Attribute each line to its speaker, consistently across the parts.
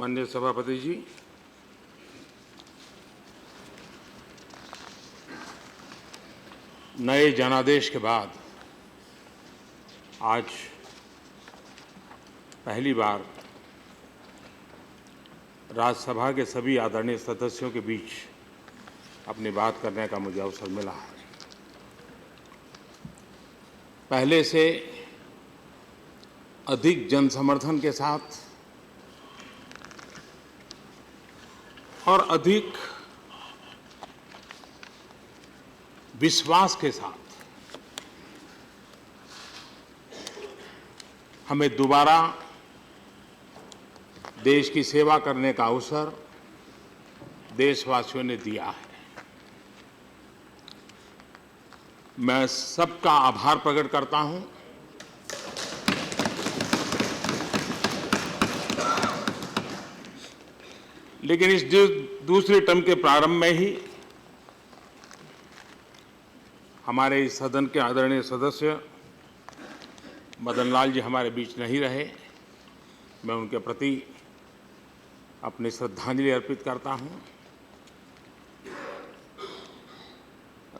Speaker 1: माननीय सभापति जी, नए जनादेश के बाद आज पहली बार राज्यसभा के सभी आदरणीय सदस्यों के बीच अपनी बात करने का मुझे अवसर मिला है। पहले से अधिक जनसमर्थन के साथ और अधिक विश्वास के साथ हमें दोबारा देश की सेवा करने का अवसर देशवासियों ने दिया है। मैं सबका आभार प्रकट करता हूं। लेकिन इस दूसरे टर्म के प्रारंभ में ही हमारे इस सदन के आदरणीय सदस्य मदन लाल जी हमारे बीच नहीं रहे। मैं उनके प्रति अपनी श्रद्धांजलि अर्पित करता हूं।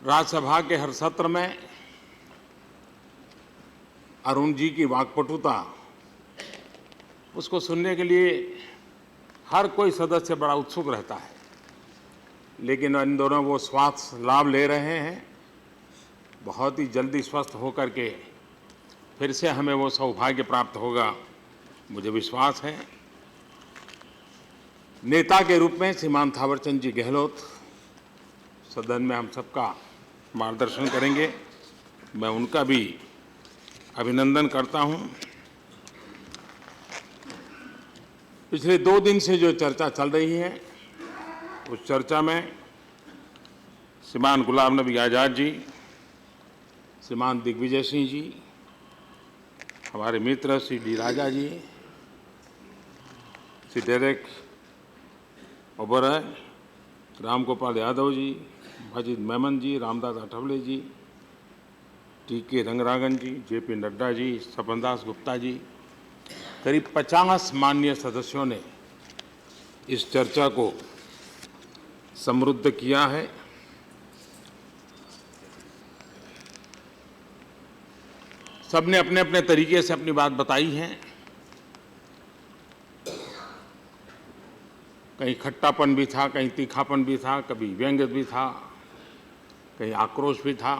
Speaker 1: राज्यसभा के हर सत्र में अरुण जी की वाक्पटुता, उसको सुनने के लिए हर कोई सदस्य बड़ा उत्सुक रहता है, लेकिन इन दोनों वो स्वास्थ्य लाभ ले रहे हैं। बहुत ही जल्दी स्वस्थ होकर के फिर से हमें वो सौभाग्य प्राप्त होगा, मुझे विश्वास है। नेता के रूप में श्रीमान थावरचंद जी गहलोत सदन में हम सबका मार्गदर्शन करेंगे। मैं उनका भी अभिनंदन करता हूं। पिछले 2 दिन से जो चर्चा चल रही है, उस चर्चा में श्रीमान गुलाम नबी आज़ाद जी, श्रीमान दिग्विजय सिंह जी, हमारे मित्र श्री डी राजा जी, श्री डेरेक ओबराय, राम गोपाल यादव जी, मजिद मेमन जी, रामदास अठावले जी, टी.के. रंगरागन जी, जे.पी. नड्डा जी, सपन दास गुप्ता जी, करीब 50 माननीय सदस्यों ने इस चर्चा को समृद्ध किया है। सबने अपने अपने तरीके से अपनी बात बताई है। कहीं खट्टापन भी था, कहीं तीखापन भी था, कभी व्यंग्य भी था, कहीं आक्रोश भी था,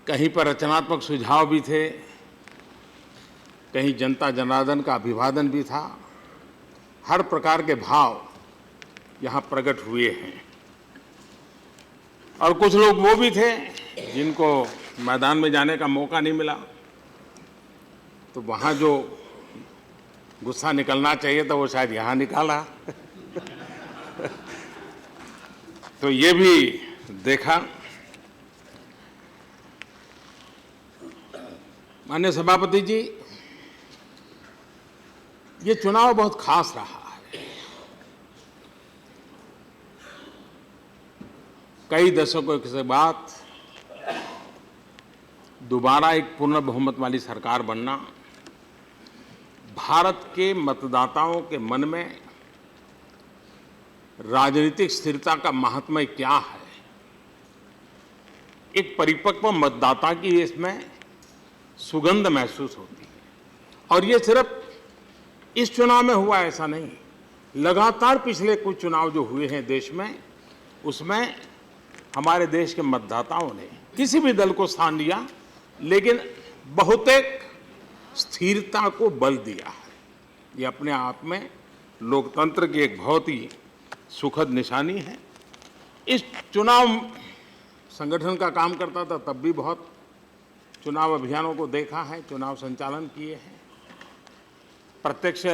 Speaker 1: कहीं पर रचनात्मक सुझाव भी थे, कहीं जनता जनार्दन का अभिवादन भी था। हर प्रकार के भाव यहाँ प्रकट हुए हैं। और कुछ लोग वो भी थे जिनको मैदान में जाने का मौका नहीं मिला, तो वहाँ जो गुस्सा निकलना चाहिए था वो शायद यहाँ निकाला। तो ये भी देखा। माननीय सभापति जी, ये चुनाव बहुत खास रहा है। कई दशकों के बाद दोबारा एक पूर्ण बहुमत वाली सरकार बनना भारत के मतदाताओं के मन में राजनीतिक स्थिरता का महात्म्य क्या है, एक परिपक्व मतदाता की इसमें सुगंध महसूस होती है। और ये सिर्फ इस चुनाव में हुआ ऐसा नहीं, लगातार पिछले कुछ चुनाव जो हुए हैं देश में, उसमें हमारे देश के मतदाताओं ने किसी भी दल को स्थान दिया, लेकिन बहुतेक स्थिरता को बल दिया है। ये अपने आप में लोकतंत्र की एक बहुत ही सुखद निशानी है। इस चुनाव संगठन का काम करता था तब भी बहुत चुनाव अभियानों को देखा है, चुनाव संचालन किए हैं। प्रत्यक्ष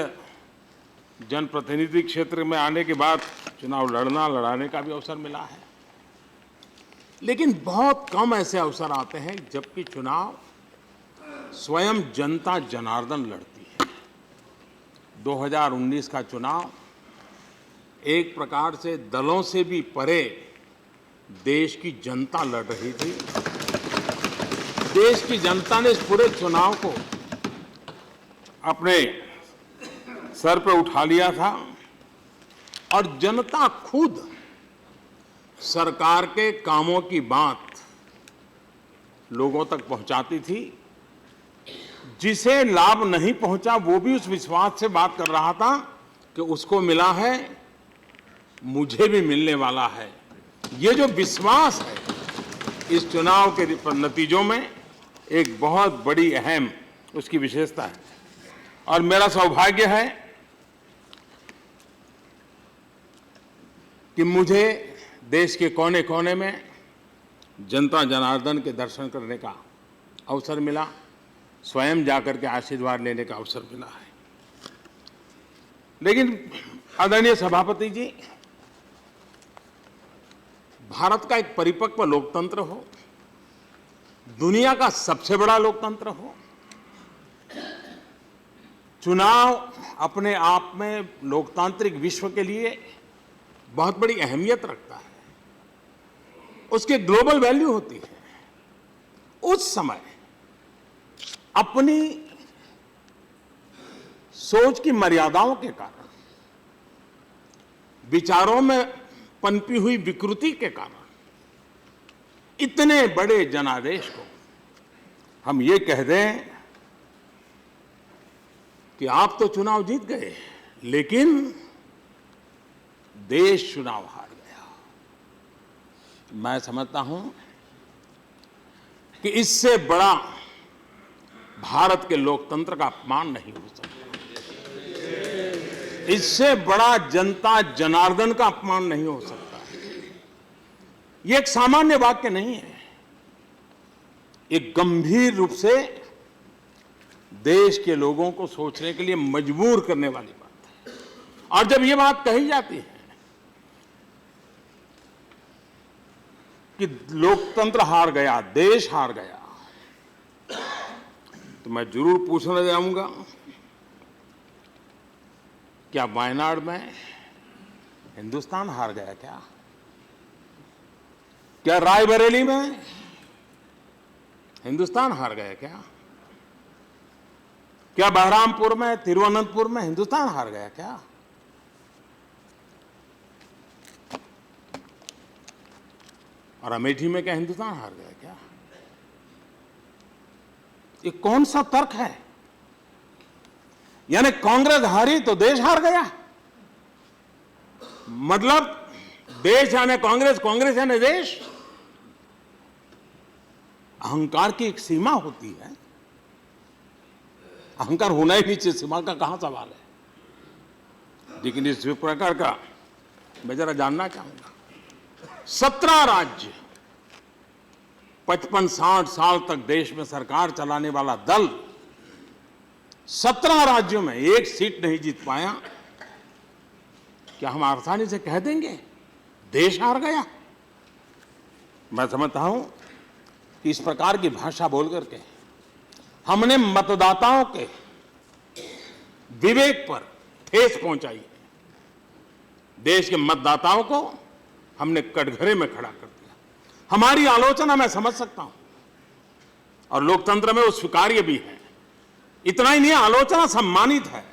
Speaker 1: जनप्रतिनिधि क्षेत्र में आने के बाद चुनाव लड़ाने का भी अवसर मिला है। लेकिन बहुत कम ऐसे अवसर आते हैं जबकि चुनाव स्वयं जनता जनार्दन लड़ती है। 2019 का चुनाव एक प्रकार से दलों से भी परे देश की जनता लड़ रही थी। देश की जनता ने इस पूरे चुनाव को अपने सर पे उठा लिया था और जनता खुद सरकार के कामों की बात लोगों तक पहुंचाती थी। जिसे लाभ नहीं पहुंचा वो भी उस विश्वास से बात कर रहा था कि उसको मिला है, मुझे भी मिलने वाला है। ये जो विश्वास है इस चुनाव के नतीजों में एक बहुत बड़ी अहम उसकी विशेषता है। और मेरा सौभाग्य है कि मुझे देश के कोने कोने में जनता जनार्दन के दर्शन करने का अवसर मिला, स्वयं जाकर के आशीर्वाद लेने का अवसर मिला है। लेकिन आदरणीय सभापति जी, भारत का एक परिपक्व लोकतंत्र हो, दुनिया का सबसे बड़ा लोकतंत्र हो, चुनाव अपने आप में लोकतांत्रिक विश्व के लिए बहुत बड़ी अहमियत रखता है, उसके ग्लोबल वैल्यू होती है। उस समय अपनी सोच की मर्यादाओं के कारण, विचारों में पनपी हुई विकृति के कारण इतने बड़े जनादेश को हम ये कह दें कि आप तो चुनाव जीत गए, लेकिन देश चुनाव हार गया। मैं समझता हूं कि इससे बड़ा भारत के लोकतंत्र का अपमान नहीं हो सकता, इससे बड़ा जनता जनार्दन का अपमान नहीं हो सकता। ये एक सामान्य वाक्य नहीं है, एक गंभीर रूप से देश के लोगों को सोचने के लिए मजबूर करने वाली बात है। और जब ये बात कही जाती है कि लोकतंत्र हार गया, देश हार गया, तो मैं जरूर पूछना चाहूंगा, क्या वायनाड में हिंदुस्तान हार गया क्या? क्या रायबरेली में हिंदुस्तान हार गया क्या? क्या बहरामपुर में, तिरुवनंतपुर में हिंदुस्तान हार गया क्या? और अमेठी में क्या हिंदुस्तान हार गया क्या? ये कौन सा तर्क है? यानी कांग्रेस हारी तो देश हार गया? मतलब देश यानी कांग्रेस, कांग्रेस यानी देश? अहंकार की एक सीमा होती है, अहंकार होना ही नहीं चाहिए, सीमा का कहां सवाल है। लेकिन इस प्रकार का मैं जरा जानना चाहूंगा, 17 राज्य, 55-60 साल तक देश में सरकार चलाने वाला दल 17 राज्यों में एक सीट नहीं जीत पाया। क्या हम आसानी से कह देंगे देश हार गया? मैं समझता हूं कि इस प्रकार की भाषा बोल करके हमने मतदाताओं के विवेक पर ठेस पहुंचाई है। देश के मतदाताओं को हमने कटघरे में खड़ा कर दिया। हमारी आलोचना मैं समझ सकता हूं और लोकतंत्र में वो स्वीकार्य भी है। इतना ही नहीं, आलोचना सम्मानित है,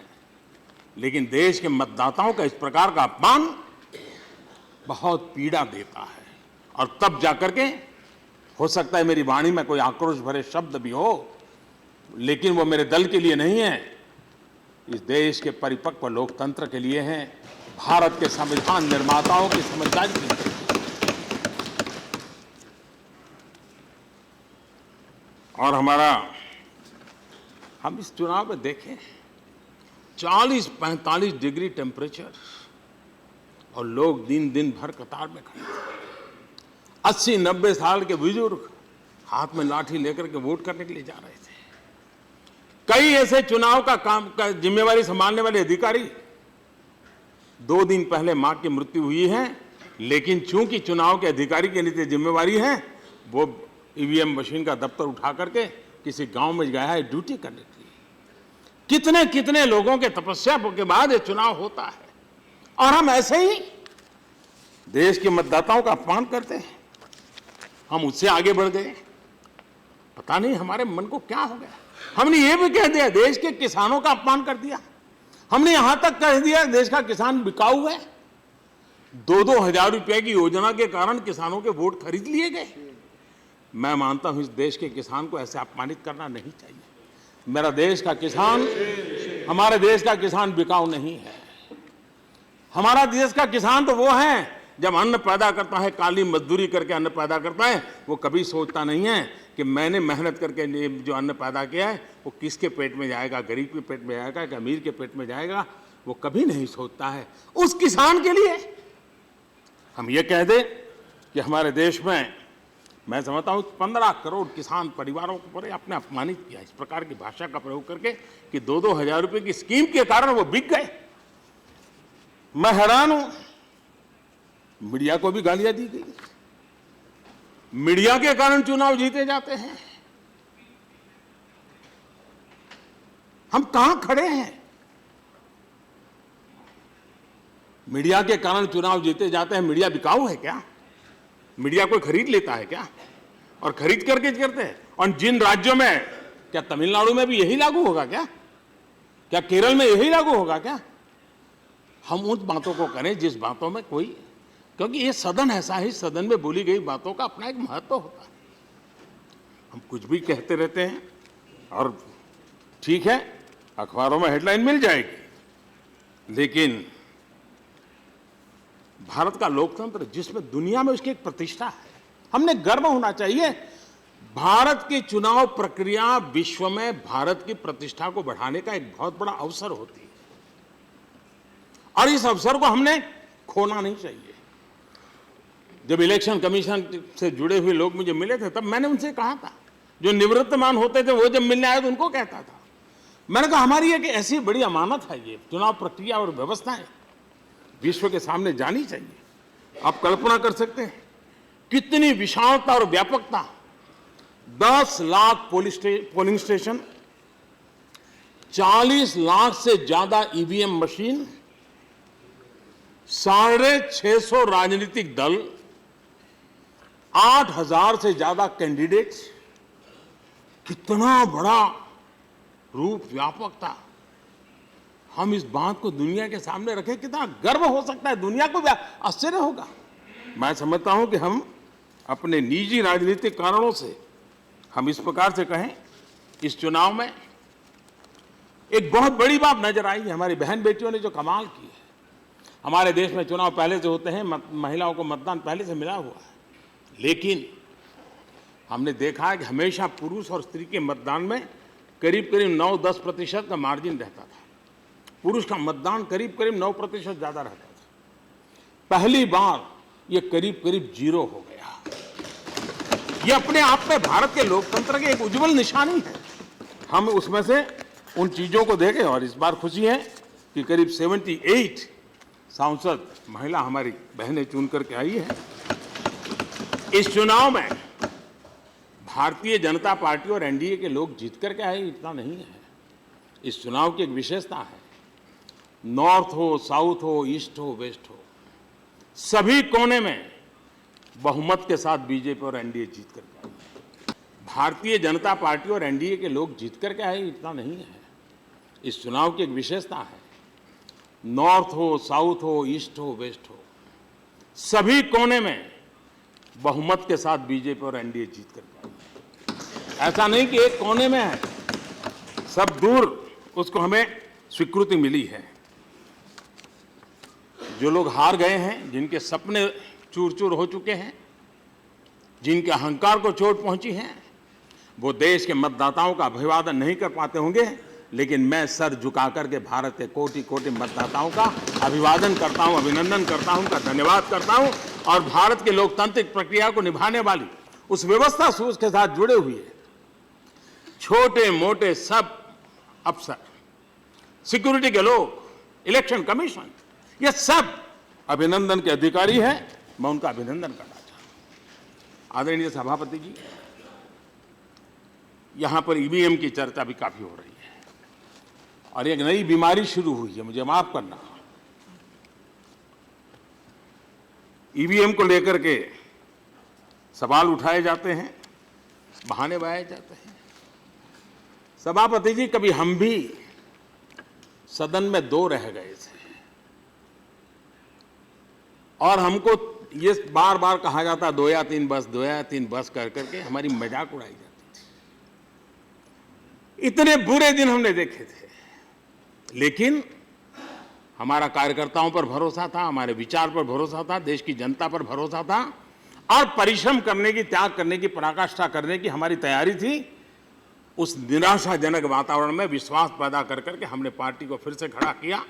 Speaker 1: लेकिन देश के मतदाताओं का इस प्रकार का अपमान बहुत पीड़ा देता है। और तब जाकर के हो सकता है मेरी वाणी में कोई आक्रोश भरे शब्द भी हो, लेकिन वो मेरे दल के लिए नहीं है, इस देश के परिपक्व लोकतंत्र के लिए है, भारत के संविधान निर्माताओं की समझदारी के लिए। और हम इस चुनाव में देखें 40-45 डिग्री टेम्परेचर और लोग दिन भर कतार में खड़े, 80-90 साल के बुजुर्ग हाथ में लाठी लेकर के वोट करने के लिए जा रहे थे। कई ऐसे चुनाव का काम का जिम्मेवारी संभालने वाले अधिकारी 2 दिन पहले मां की मृत्यु हुई है, लेकिन चूंकि चुनाव के अधिकारी के नीचे जिम्मेवारी है, वो ईवीएम मशीन का दफ्तर उठा करके किसी गांव में गया है ड्यूटी करने के लिए। कितने कितने लोगों के तपस्या के बाद ये चुनाव होता है, और हम ऐसे ही देश के मतदाताओं का अपमान करते हैं। हम उससे आगे बढ़ गए, पता नहीं हमारे मन को क्या हो गया। हमने ये भी कह दिया देश के किसानों का अपमान कर दिया, हमने यहां तक कह दिया देश का किसान बिकाऊ है। 2-2 हजार रुपए की योजना के कारण किसानों के वोट खरीद लिए गए। मैं मानता हूं इस देश के किसान को ऐसे अपमानित करना नहीं चाहिए। मेरा देश का किसान, हमारे देश का किसान बिकाऊ नहीं है। हमारा देश का किसान तो वो है जब अन्न पैदा करता है, काली मजदूरी करके अन्न पैदा करता है, वो कभी सोचता नहीं है कि मैंने मेहनत करके जो अन्न पैदा किया है वो किसके पेट में जाएगा, गरीब के पेट में जाएगा कि अमीर के पेट में जाएगा, वो कभी नहीं सोचता है। उस किसान के लिए हम ये कह दें कि हमारे देश में मैं समझता हूँ 15 करोड़ किसान परिवारों को पर आपने अपमानित किया इस प्रकार की भाषा का प्रयोग करके कि 2-2 हजार रुपए की स्कीम के कारण वो बिक गए। मैं हैरान हूं, मीडिया को भी गालियां दी गई। मीडिया के कारण चुनाव जीते जाते हैं। हम कहां खड़े हैं? मीडिया के कारण चुनाव जीते जाते हैं। मीडिया बिकाऊ है क्या? मीडिया कोई खरीद लेता है क्या? और खरीद करके करते हैं। और जिन राज्यों में, क्या तमिलनाडु में भी यही लागू होगा क्या? क्या केरल में यही लागू होगा क्या? हम उन बातों को करें जिस बातों में कोई, क्योंकि ये सदन ऐसा है, सदन में बोली गई बातों का अपना एक महत्व होता है। हम कुछ भी कहते रहते हैं और ठीक है, अखबारों में हेडलाइन मिल जाएगी, लेकिन भारत का लोकतंत्र जिसमें दुनिया में उसकी एक प्रतिष्ठा है, हमने गर्व होना चाहिए। भारत की चुनाव प्रक्रिया विश्व में भारत की प्रतिष्ठा को बढ़ाने का एक बहुत बड़ा अवसर होती है और इस अवसर को हमने खोना नहीं चाहिए। जब इलेक्शन कमीशन से जुड़े हुए लोग मुझे मिले थे तब मैंने उनसे कहा था, जो निवृत्तमान होते थे वो जब मिलने आए तो उनको कहता था, मैंने कहा हमारी एक ऐसी बड़ी अमानत है ये चुनाव प्रक्रिया और व्यवस्थाएं विश्व के सामने जानी चाहिए। आप कल्पना कर सकते हैं कितनी विशालता और व्यापकता। 10 लाख पोलिंग स्टेशन, 40 लाख से ज्यादा ईवीएम मशीन, 650 राजनीतिक दल, 8000 से ज्यादा कैंडिडेट्स, कितना बड़ा रूप, व्यापकता। हम इस बात को दुनिया के सामने रखें, कितना गर्व हो सकता है, दुनिया को भी आश्चर्य होगा। मैं समझता हूं कि हम अपने निजी राजनीतिक कारणों से हम इस प्रकार से कहें, इस चुनाव में एक बहुत बड़ी बात नजर आई है। हमारी बहन बेटियों ने जो कमाल की है। हमारे देश में चुनाव पहले से होते हैं, महिलाओं को मतदान पहले से मिला हुआ है, लेकिन हमने देखा है कि हमेशा पुरुष और स्त्री के मतदान में करीब करीब 9-10% का मार्जिन रहता था। पुरुष का मतदान करीब करीब 9% ज्यादा रहता था। पहली बार ये करीब करीब 0 हो गया। ये अपने आप में भारत के लोकतंत्र की एक उज्जवल निशानी है। हम उसमें से उन चीजों को देखें और इस बार खुशी है कि करीब 78 सांसद महिला हमारी बहनें चुन करके आई है। इस चुनाव में भारतीय जनता पार्टी और एनडीए के लोग जीत करके आए, इतना नहीं है। इस चुनाव की एक विशेषता है, नॉर्थ हो, साउथ हो, ईस्ट हो, वेस्ट हो, सभी कोने में बहुमत के साथ बीजेपी और एनडीए जीत करके आए। भारतीय जनता पार्टी और एनडीए के लोग जीत करके आए, इतना नहीं है। इस चुनाव की एक विशेषता है, नॉर्थ हो, साउथ हो, ईस्ट हो, वेस्ट हो, सभी कोने में बहुमत के साथ बीजेपी और एनडीए जीत करके आए। ऐसा नहीं कि एक कोने में है, सब दूर उसको हमें स्वीकृति मिली है। जो लोग हार गए हैं, जिनके सपने चूर चूर हो चुके हैं, जिनके अहंकार को चोट पहुंची है, वो देश के मतदाताओं का अभिवादन नहीं कर पाते होंगे, लेकिन मैं सर झुका करके भारत के कोटि कोटि मतदाताओं का अभिवादन करता हूं, अभिनंदन करता हूं, उनका धन्यवाद करता हूं। और भारत की लोकतांत्रिक प्रक्रिया को निभाने वाली उस व्यवस्था सूझ के साथ जुड़े हुए छोटे मोटे सब अफसर, सिक्योरिटी के लोग, इलेक्शन कमीशन, ये सब अभिनंदन के अधिकारी हैं। मैं उनका अभिनंदन करना चाहता हूं। आदरणीय सभापति जी, यहां पर ईवीएम की चर्चा भी काफी हो रही है और एक नई बीमारी शुरू हुई है, मुझे माफ करना। ईवीएम को लेकर के सवाल उठाए जाते हैं, बहाने बनाए जाते हैं। सभापति जी, कभी हम भी सदन में 2 रह गए थे और हमको ये बार बार कहा जाता 2 या 3 बस, 2 या 3 बस कर करके हमारी मजाक उड़ाई जाती थी। इतने बुरे दिन हमने देखे थे, लेकिन हमारा कार्यकर्ताओं पर भरोसा था, हमारे विचार पर भरोसा था, देश की जनता पर भरोसा था और परिश्रम करने की, त्याग करने की, पराकाष्ठा करने की हमारी तैयारी थी। उस निराशाजनक वातावरण में विश्वास पैदा कर करके हमने पार्टी को फिर से खड़ा किया।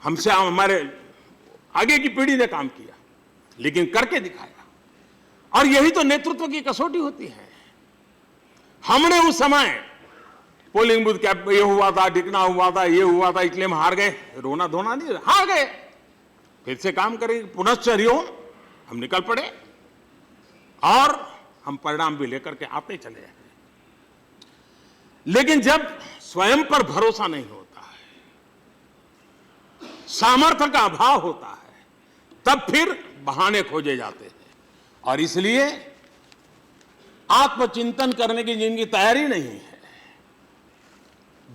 Speaker 1: हमसे हमारे आगे की पीढ़ी ने काम किया, लेकिन करके दिखाया। और यही तो नेतृत्व की कसौटी होती है। हमने उस समय पोलिंग बूथ कैंप ये हुआ था, ढिकना हुआ था, ये हुआ था, इसलिए हम हार गए। रोना धोना नहीं, हार गए, फिर से काम करेंगे, पुनश्च हरिओम। हम निकल पड़े और हम परिणाम भी लेकर के आते चले हैं। लेकिन जब स्वयं पर भरोसा नहीं होता है, सामर्थ्य का अभाव होता है, तब फिर बहाने खोजे जाते हैं। और इसलिए आत्मचिंतन करने की जिनकी तैयारी नहीं है,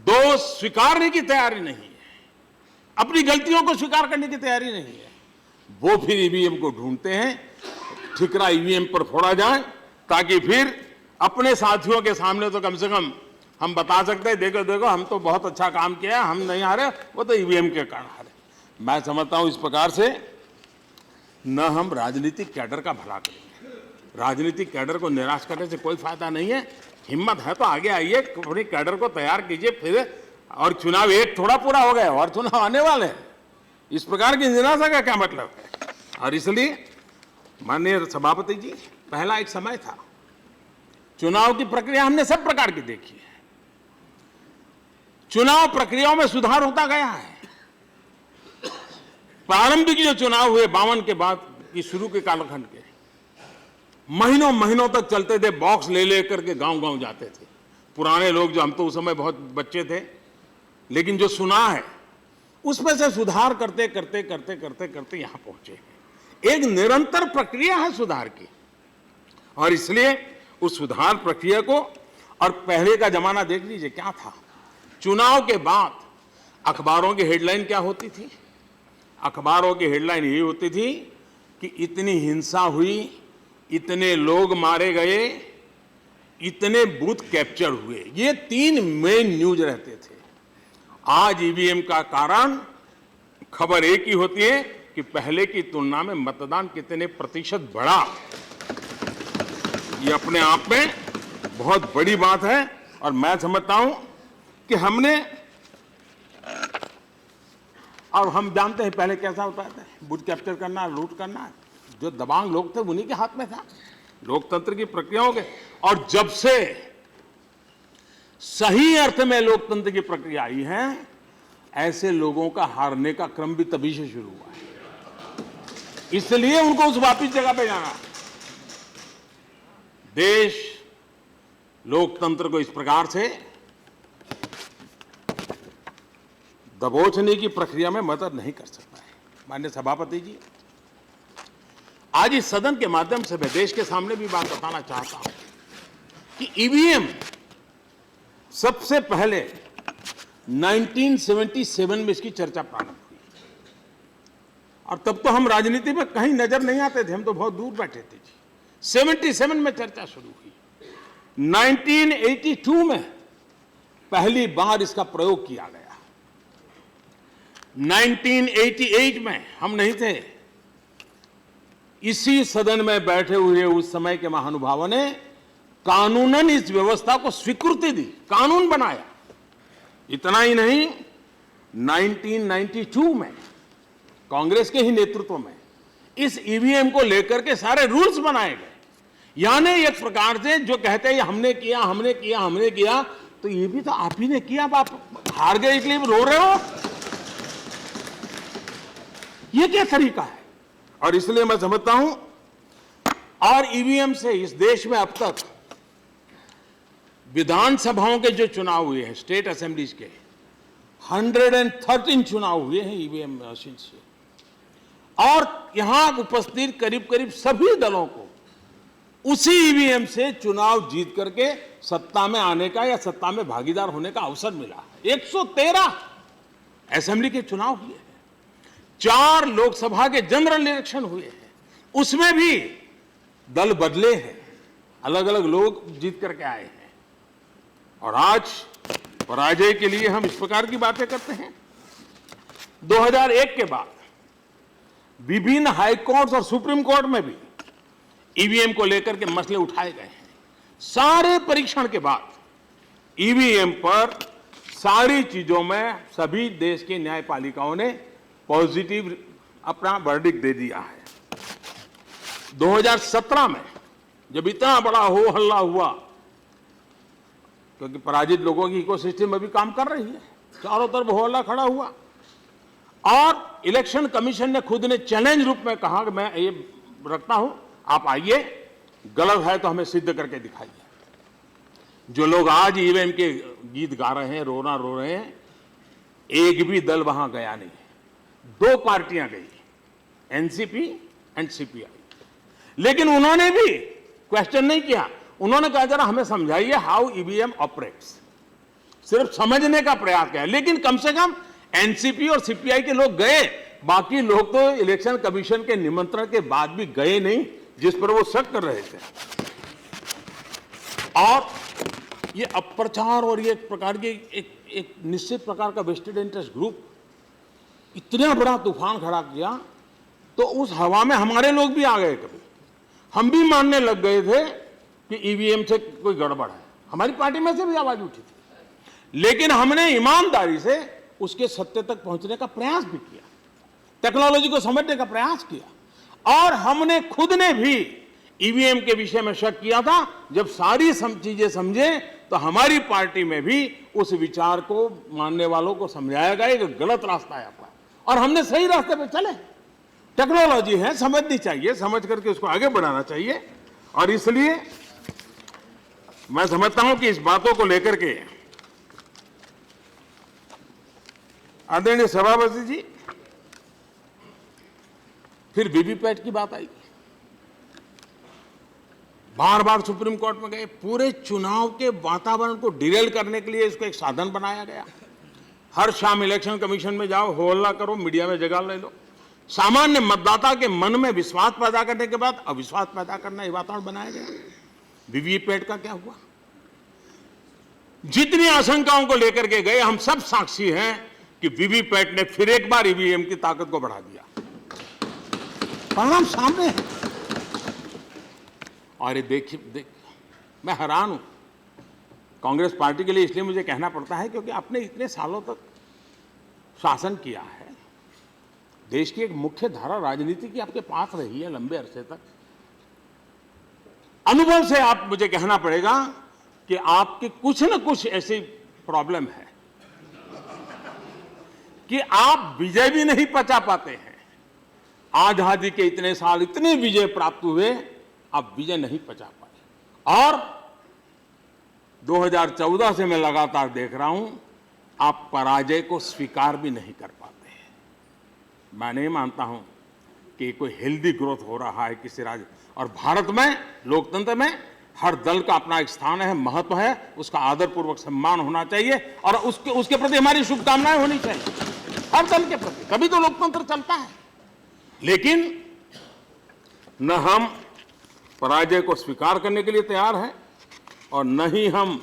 Speaker 1: दोष स्वीकारने की तैयारी नहीं है, अपनी गलतियों को स्वीकार करने की तैयारी नहीं है, वो फिर ईवीएम को ढूंढते हैं, ठिकरा ईवीएम पर फोड़ा जाए, ताकि फिर अपने साथियों के सामने तो कम से कम हम बता सकते हैं, देखो देखो हम तो बहुत अच्छा काम किया, हम नहीं हारे, वो तो ईवीएम के कारण हारे। मैं समझता हूं इस प्रकार से न हम राजनीतिक कैडर का भला करेंगे। राजनीतिक कैडर को निराश करने से कोई फायदा नहीं है। हिम्मत है तो आगे आइए, अपने कैडर को तैयार कीजिए फिर। और चुनाव एक थोड़ा पूरा हो गया और चुनाव आने वाले हैं। इस प्रकार की निराशा का क्या मतलब है? और इसलिए माननीय सभापति जी, पहला एक समय था, चुनाव की प्रक्रिया हमने सब प्रकार की देखी है। चुनाव प्रक्रियाओं में सुधार होता गया है। प्रारंभिक जो चुनाव हुए 52 के बाद की शुरू के कालखंड के, महीनों महीनों तक चलते थे, बॉक्स ले लेकर के गांव गांव जाते थे। पुराने लोग जो, हम तो उस समय बहुत बच्चे थे, लेकिन जो सुना है उसमें से सुधार करते करते करते करते करते यहां पहुंचे। एक निरंतर प्रक्रिया है सुधार की, और इसलिए उस सुधार प्रक्रिया को, और पहले का जमाना देख लीजिए क्या था। चुनाव के बाद अखबारों की हेडलाइन क्या होती थी? अखबारों की हेडलाइन यही होती थी कि इतनी हिंसा हुई, इतने लोग मारे गए, इतने बूथ कैप्चर हुए। ये 3 मेन न्यूज रहते थे। आज ईवीएम का कारण खबर एक ही होती है कि पहले की तुलना में मतदान कितने प्रतिशत बढ़ा। ये अपने आप में बहुत बड़ी बात है। और मैं समझता हूं कि हमने, और हम जानते हैं पहले कैसा होता था, बूथ कैप्चर करना, लूट करना, जो दबंग लोग थे उन्हीं के हाथ में था, लोकतंत्र की प्रक्रियाओं के। और जब से सही अर्थ में लोकतंत्र की प्रक्रिया आई है, ऐसे लोगों का हारने का क्रम भी तभी से शुरू हुआ है। इसलिए उनको उस वापिस जगह पे जाना। देश लोकतंत्र को इस प्रकार से दबोचने की प्रक्रिया में मदद नहीं कर सकता है। माननीय सभापति जी, आज इस सदन के माध्यम से मैं देश के सामने भी बात बताना चाहता हूं कि ईवीएम सबसे पहले 1977 में इसकी चर्चा प्रारंभ हुई, और तब तो हम राजनीति में कहीं नजर नहीं आते थे, हम तो बहुत दूर बैठे थे जी। 77 में चर्चा शुरू हुई। 1982 में पहली बार इसका प्रयोग किया गया। 1988 में हम नहीं थे, इसी सदन में बैठे हुए उस समय के महानुभावों ने कानूनन इस व्यवस्था को स्वीकृति दी, कानून बनाया। इतना ही नहीं, 1992 में कांग्रेस के ही नेतृत्व में इस ईवीएम को लेकर के सारे रूल्स बनाए गए। यानी एक प्रकार से जो कहते हैं हमने किया, हमने किया, हमने किया, तो ये भी तो आप ही ने किया। आप हार गए इसलिए रो रहे हो? ये क्या तरीका है? और इसलिए मैं समझता हूं, और ईवीएम से इस देश में अब तक विधानसभाओं के जो चुनाव हुए हैं, स्टेट असेंबलीज के 113 चुनाव हुए हैं ईवीएम मशीन से। और यहां उपस्थित करीब करीब सभी दलों को उसी ईवीएम से चुनाव जीत करके सत्ता में आने का या सत्ता में भागीदार होने का अवसर मिला। 113 असेंबली के चुनाव हुए हैं, 4 लोकसभा के जनरल इलेक्शन हुए हैं, उसमें भी दल बदले हैं, अलग अलग लोग जीत करके आए हैं। और आज पराजय के लिए हम इस प्रकार की बातें करते हैं। 2001 के बाद विभिन्न हाई कोर्ट और सुप्रीम कोर्ट में भी ईवीएम को लेकर के मसले उठाए गए हैं। सारे परीक्षण के बाद ईवीएम पर सारी चीजों में सभी देश की न्यायपालिकाओं ने पॉजिटिव अपना वर्डिक्ट दे दिया है। 2017 में जब इतना बड़ा हो हल्ला हुआ, क्योंकि पराजित लोगों की इकोसिस्टम अभी काम कर रही है, चारों तरफ हो हल्ला खड़ा हुआ, और इलेक्शन कमीशन ने खुद ने चैलेंज रूप में कहा कि मैं ये रखता हूं, आप आइए, गलत है तो हमें सिद्ध करके दिखाइए। जो लोग आज ईवीएम के गीत गा रहे हैं, रोना रो रहे हैं, एक भी दल वहां गया नहीं है। 2 पार्टियां गई, एनसीपी एंड सीपीआई, लेकिन उन्होंने भी क्वेश्चन नहीं किया। उन्होंने कहा जरा हमें समझाइए हाउ ईवीएम ऑपरेट्स, सिर्फ समझने का प्रयास किया। लेकिन कम से कम एनसीपी और सीपीआई के लोग गए, बाकी लोग तो इलेक्शन कमीशन के निमंत्रण के बाद भी गए नहीं, जिस पर वो शक कर रहे थे। और ये अप्रचार और ये एक प्रकार की एक निश्चित प्रकार का वेस्टेड इंटरेस्ट ग्रुप इतना बड़ा तूफान खड़ा किया, तो उस हवा में हमारे लोग भी आ गए। कभी हम भी मानने लग गए थे कि ईवीएम से कोई गड़बड़ है, हमारी पार्टी में से भी आवाज उठी थी। लेकिन हमने ईमानदारी से उसके सत्य तक पहुंचने का प्रयास भी किया, टेक्नोलॉजी को समझने का प्रयास किया, और हमने खुद ने भी ईवीएम के विषय में शक किया था। जब सारी चीजें समझे तो हमारी पार्टी में भी उस विचार को मानने वालों को समझाया गया कि गलत रास्ता है आपका, और हमने सही रास्ते पे चले। टेक्नोलॉजी है, समझनी चाहिए, समझ करके उसको आगे बढ़ाना चाहिए। और इसलिए मैं समझता हूं कि इस बातों को लेकर के आदरणीय सभापति जी, फिर वीवीपैट की बात आई, बार बार सुप्रीम कोर्ट में गए, पूरे चुनाव के वातावरण को डिरेल करने के लिए इसको एक साधन बनाया गया। हर शाम इलेक्शन कमीशन में जाओ, हो हल्ला करो, मीडिया में जगह ले लो। सामान्य मतदाता के मन में विश्वास पैदा करने के बाद अविश्वास पैदा करना, ये वातावरण बनाया गया। वीवीपैट का क्या हुआ? जितनी आशंकाओं को लेकर के गए, हम सब साक्षी हैं कि वीवीपैट ने फिर एक बार ईवीएम की ताकत को बढ़ा दिया। परिणाम सामने है। और ये देखिए, मैं हैरान हूं कांग्रेस पार्टी के लिए, इसलिए मुझे कहना पड़ता है क्योंकि आपने इतने सालों तक शासन किया है, देश की एक मुख्य धारा राजनीति की आपके पास रही है लंबे अरसे तक। अनुभव से आप मुझे कहना पड़ेगा कि आपकी कुछ न कुछ ऐसी प्रॉब्लम है कि आप विजय भी नहीं पचा पाते हैं। आजादी के इतने साल, इतने विजय प्राप्त हुए, आप विजय नहीं पचा पाए। और 2014 से मैं लगातार देख रहा हूं, आप पराजय को स्वीकार भी नहीं कर पाते हैं। मैं नहीं मानता हूं कि कोई हेल्दी ग्रोथ हो रहा है किसी राज्य। और भारत में, लोकतंत्र में हर दल का अपना एक स्थान है, महत्व है, उसका आदरपूर्वक सम्मान होना चाहिए, और उसके प्रति हमारी शुभकामनाएं होनी चाहिए, हर दल के प्रति। तभी तो लोकतंत्र चलता है। लेकिन न हम पराजय को स्वीकार करने के लिए तैयार हैं, और न ही हम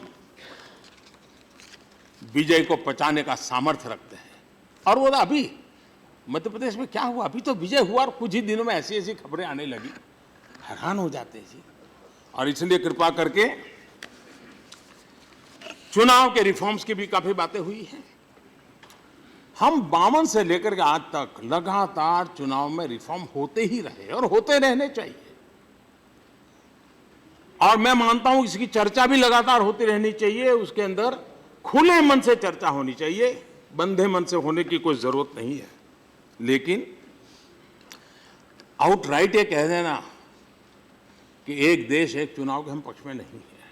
Speaker 1: विजय को पचाने का सामर्थ्य रखते हैं। और वो अभी मध्य प्रदेश में क्या हुआ, अभी तो विजय हुआ और कुछ ही दिनों में ऐसी ऐसी खबरें आने लगी, हैरान हो जाते हैं जी। और इसलिए कृपा करके चुनाव के रिफॉर्म्स की भी काफी बातें हुई हैं। हम 52 से लेकर के आज तक लगातार चुनाव में रिफॉर्म होते ही रहे और होते रहने चाहिए। और मैं मानता हूं इसकी चर्चा भी लगातार होती रहनी चाहिए, उसके अंदर खुले मन से चर्चा होनी चाहिए, बंधे मन से होने की कोई जरूरत नहीं है। लेकिन आउटराइट ये कह देना कि एक देश एक चुनाव के हम पक्ष में नहीं है,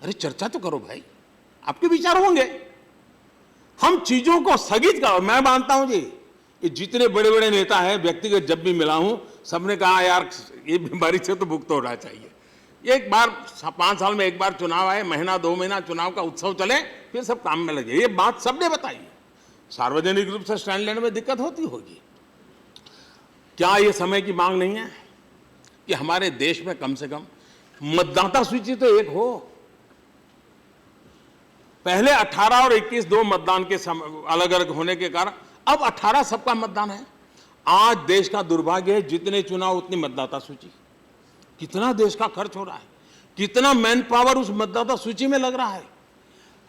Speaker 1: अरे चर्चा तो करो भाई, आपके विचार होंगे, हम चीजों को स्थगित करो। मैं मानता हूं जी, ये जितने बड़े बड़े नेता हैं, व्यक्तिगत जब भी मिला हूं, सबने कहा यार ये बीमारी से तो मुक्त होना चाहिए। एक बार 5 साल में एक बार चुनाव आए, महीना 2 महीना चुनाव का उत्सव चले, फिर सब काम में लगे, ये बात सबने बताई। सार्वजनिक रूप से स्टैंड लेने में दिक्कत होती होगी। क्या ये समय की मांग नहीं है कि हमारे देश में कम से कम मतदाता सूची तो एक हो? पहले 18 और 21 दो मतदान के अलग अलग होने के कारण अब 18 सबका मतदान है। आज देश का दुर्भाग्य है, जितने चुनाव उतनी मतदाता सूची। कितना देश का खर्च हो रहा है, कितना मैन पावर उस मतदाता सूची में लग रहा है।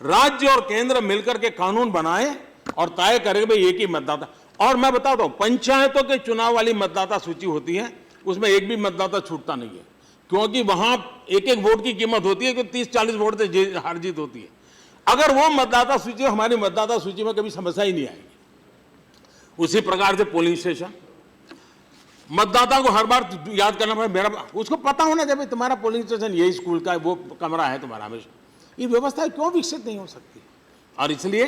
Speaker 1: राज्य और केंद्र मिलकर के कानून बनाए और तय करे भाई एक ही मतदाता। और मैं बताता हूं, पंचायतों के चुनाव वाली मतदाता सूची होती है, उसमें एक भी मतदाता छूटता नहीं है, क्योंकि वहां एक एक वोट की कीमत होती है कि 30-40 वोट से हार जीत होती है। अगर वो मतदाता सूची, हमारी मतदाता सूची में कभी समस्या ही नहीं आएगी। उसी प्रकार से पोलिंग स्टेशन, मतदाता को हर बार याद करना पड़े, मेरा उसको पता होना चाहिए तुम्हारा पोलिंग स्टेशन यही स्कूल का वो कमरा है तुम्हारा। हमेशा ये व्यवस्था क्यों विकसित नहीं हो सकती? और इसलिए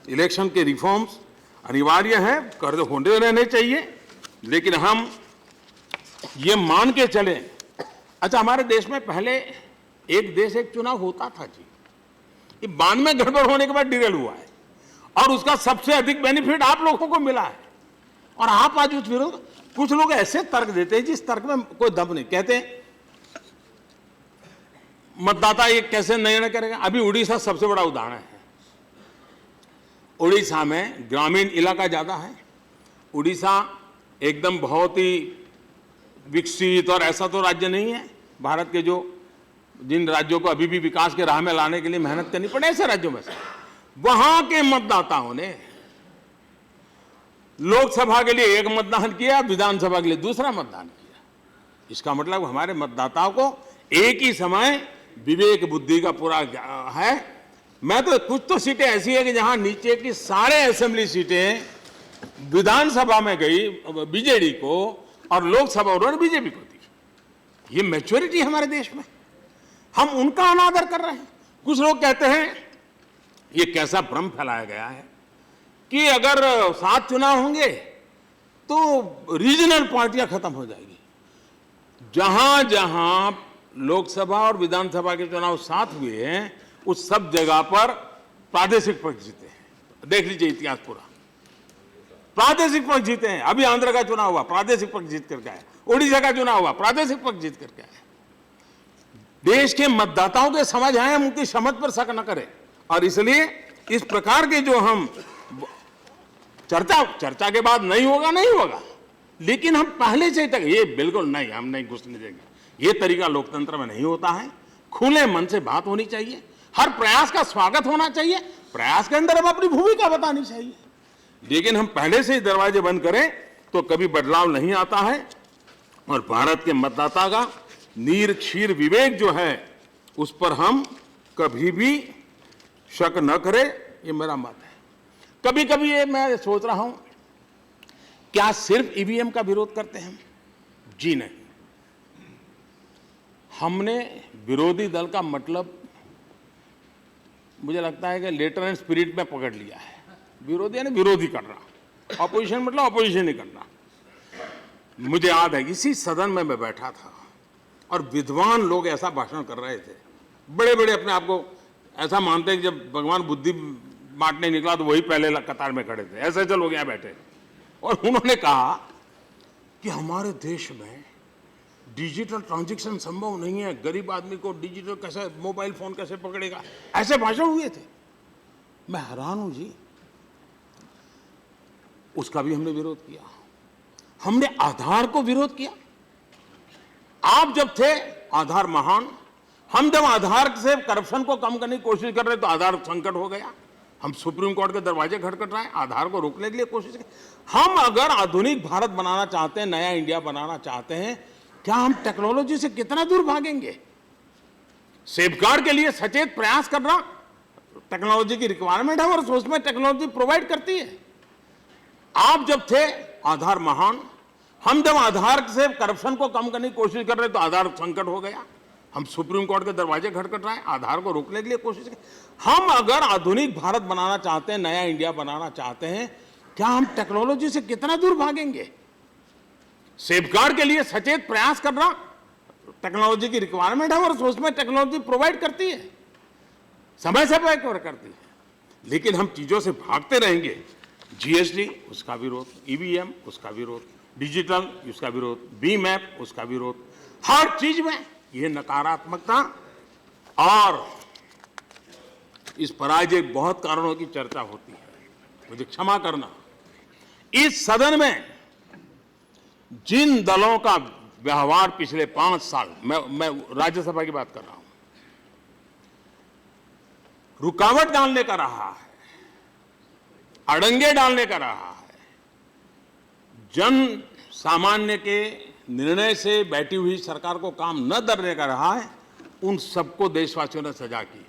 Speaker 1: इलेक्शन के रिफॉर्म्स अनिवार्य है, कर होने रहने चाहिए, लेकिन हम ये मान के चले। अच्छा, हमारे देश में पहले एक देश एक चुनाव होता था जी, ये 92 में गड़बड़ होने के बाद डिरेल हुआ है और उसका सबसे अधिक बेनिफिट आप लोगों को मिला है। और आप आज उस विरोध, कुछ लोग ऐसे तर्क देते हैं जिस तर्क में कोई दम नहीं। कहते हैं मतदाता ये कैसे निर्णय करेगा। अभी उड़ीसा सबसे बड़ा उदाहरण है। उड़ीसा में ग्रामीण इलाका ज्यादा है। उड़ीसा एकदम बहुत ही विकसित और ऐसा तो राज्य नहीं है भारत के जो जिन राज्यों को अभी भी विकास के राह में लाने के लिए मेहनत करनी पड़े, ऐसे राज्यों में से वहां के मतदाताओं ने लोकसभा के लिए एक मतदान किया, विधानसभा के लिए दूसरा मतदान किया। इसका मतलब हमारे मतदाताओं को एक ही समय विवेक बुद्धि का पूरा है। मैं तो कुछ तो सीटें ऐसी है कि जहां नीचे की सारे असेंबली सीटें विधानसभा में गई बीजेडी को और लोकसभा उन्होंने बीजेपी को दी। ये मैच्योरिटी है हमारे देश में, हम उनका अनादर कर रहे हैं। कुछ लोग कहते हैं ये कैसा भ्रम फैलाया गया है कि अगर 7 चुनाव होंगे तो रीजनल पार्टियां खत्म हो जाएगी। जहां जहां लोकसभा और विधानसभा के चुनाव साथ हुए हैं उस सब जगह पर प्रादेशिक पक्ष जीते हैं। देख लीजिए इतिहास पूरा, प्रादेशिक पक्ष जीते हैं। अभी आंध्र का चुनाव हुआ, प्रादेशिक पक्ष जीत करके आया। उड़ीसा का चुनाव हुआ, प्रादेशिक पक्ष जीत करके आया। देश के मतदाताओं के समझ आए, हम उनकी समझ पर शक न करें। और इसलिए इस प्रकार के जो हम चर्चा के बाद नहीं होगा, लेकिन हम पहले से तक ये बिल्कुल नहीं, हम नहीं घुसने देंगे। ये तरीका लोकतंत्र में नहीं होता है। खुले मन से बात होनी चाहिए, हर प्रयास का स्वागत होना चाहिए, प्रयास के अंदर हम अपनी भूमिका बतानी चाहिए। लेकिन हम पहले से ही दरवाजे बंद करें तो कभी बदलाव नहीं आता है। और भारत के मतदाता का नीर क्षीर विवेक जो है उस पर हम कभी भी शक न करें, ये मेरा मत है। कभी कभी ये मैं सोच रहा हूं, क्या सिर्फ ईवीएम का विरोध करते हैं? जी नहीं, हमने विरोधी दल का मतलब मुझे लगता है कि लेटर एंड स्पिरिट में पकड़ लिया है। विरोधी यानी विरोधी कर रहा, अपोजिशन मतलब अपोजिशन ही करना। मुझे याद है इसी सदन में मैं बैठा था और विद्वान लोग ऐसा भाषण कर रहे थे, बड़े बड़े अपने आप को ऐसा मानते हैं कि जब भगवान बुद्धि बांटने निकला तो वही पहले कतार में खड़े थे, ऐसे ऐसे लोग यहाँ बैठे। और उन्होंने कहा कि हमारे देश में डिजिटल ट्रांजैक्शन संभव नहीं है, गरीब आदमी को डिजिटल कैसे, मोबाइल फोन कैसे पकड़ेगा, ऐसे भाषण हुए थे। मैं हैरान हूं जी। उसका भी हमने विरोध किया। हमने आधार को विरोध किया। आप जब थे आधार महान, हम जब आधार से करप्शन को कम करने की कोशिश कर रहे तो आधार संकट हो गया। हम सुप्रीम कोर्ट के दरवाजे खटखट रहे हैं आधार को रोकने के लिए कोशिश कर। हम अगर आधुनिक भारत बनाना चाहते हैं, नया इंडिया बनाना चाहते हैं, क्या हम टेक्नोलॉजी से कितना दूर भागेंगे? सेफगार्ड के लिए सचेत प्रयास करना टेक्नोलॉजी की रिक्वायरमेंट है और उसमें टेक्नोलॉजी प्रोवाइड करती है। आप जब थे आधार महान, हम जब आधार से करप्शन को कम करने की कोशिश कर रहे तो आधार संकट हो गया। हम सुप्रीम कोर्ट के दरवाजे खटखट रहे हैं आधार को रोकने के लिए कोशिश कर। हम अगर आधुनिक भारत बनाना चाहते हैं, नया इंडिया बनाना चाहते हैं, क्या हम टेक्नोलॉजी से कितना दूर भागेंगे? सेफगार्ड के लिए सचेत प्रयास करना टेक्नोलॉजी की रिक्वायरमेंट है और उसमें टेक्नोलॉजी प्रोवाइड करती है, समय समय पर करती है। लेकिन हम चीजों से भागते रहेंगे जीएसटी उसका विरोध, ईवीएम उसका विरोध, डिजिटल उसका विरोध, बीम ऐप उसका विरोध, हर चीज में ये नकारात्मकता। और इस पराजय बहुत कारणों की चर्चा होती है, मुझे क्षमा करना। इस सदन में जिन दलों का व्यवहार पिछले 5 साल, मैं राज्यसभा की बात कर रहा हूं, रुकावट डालने का रहा है, अड़ंगे डालने का रहा है, जन सामान्य के निर्णय से बैठी हुई सरकार को काम न करने का रहा है, उन सबको देशवासियों ने सजा की है।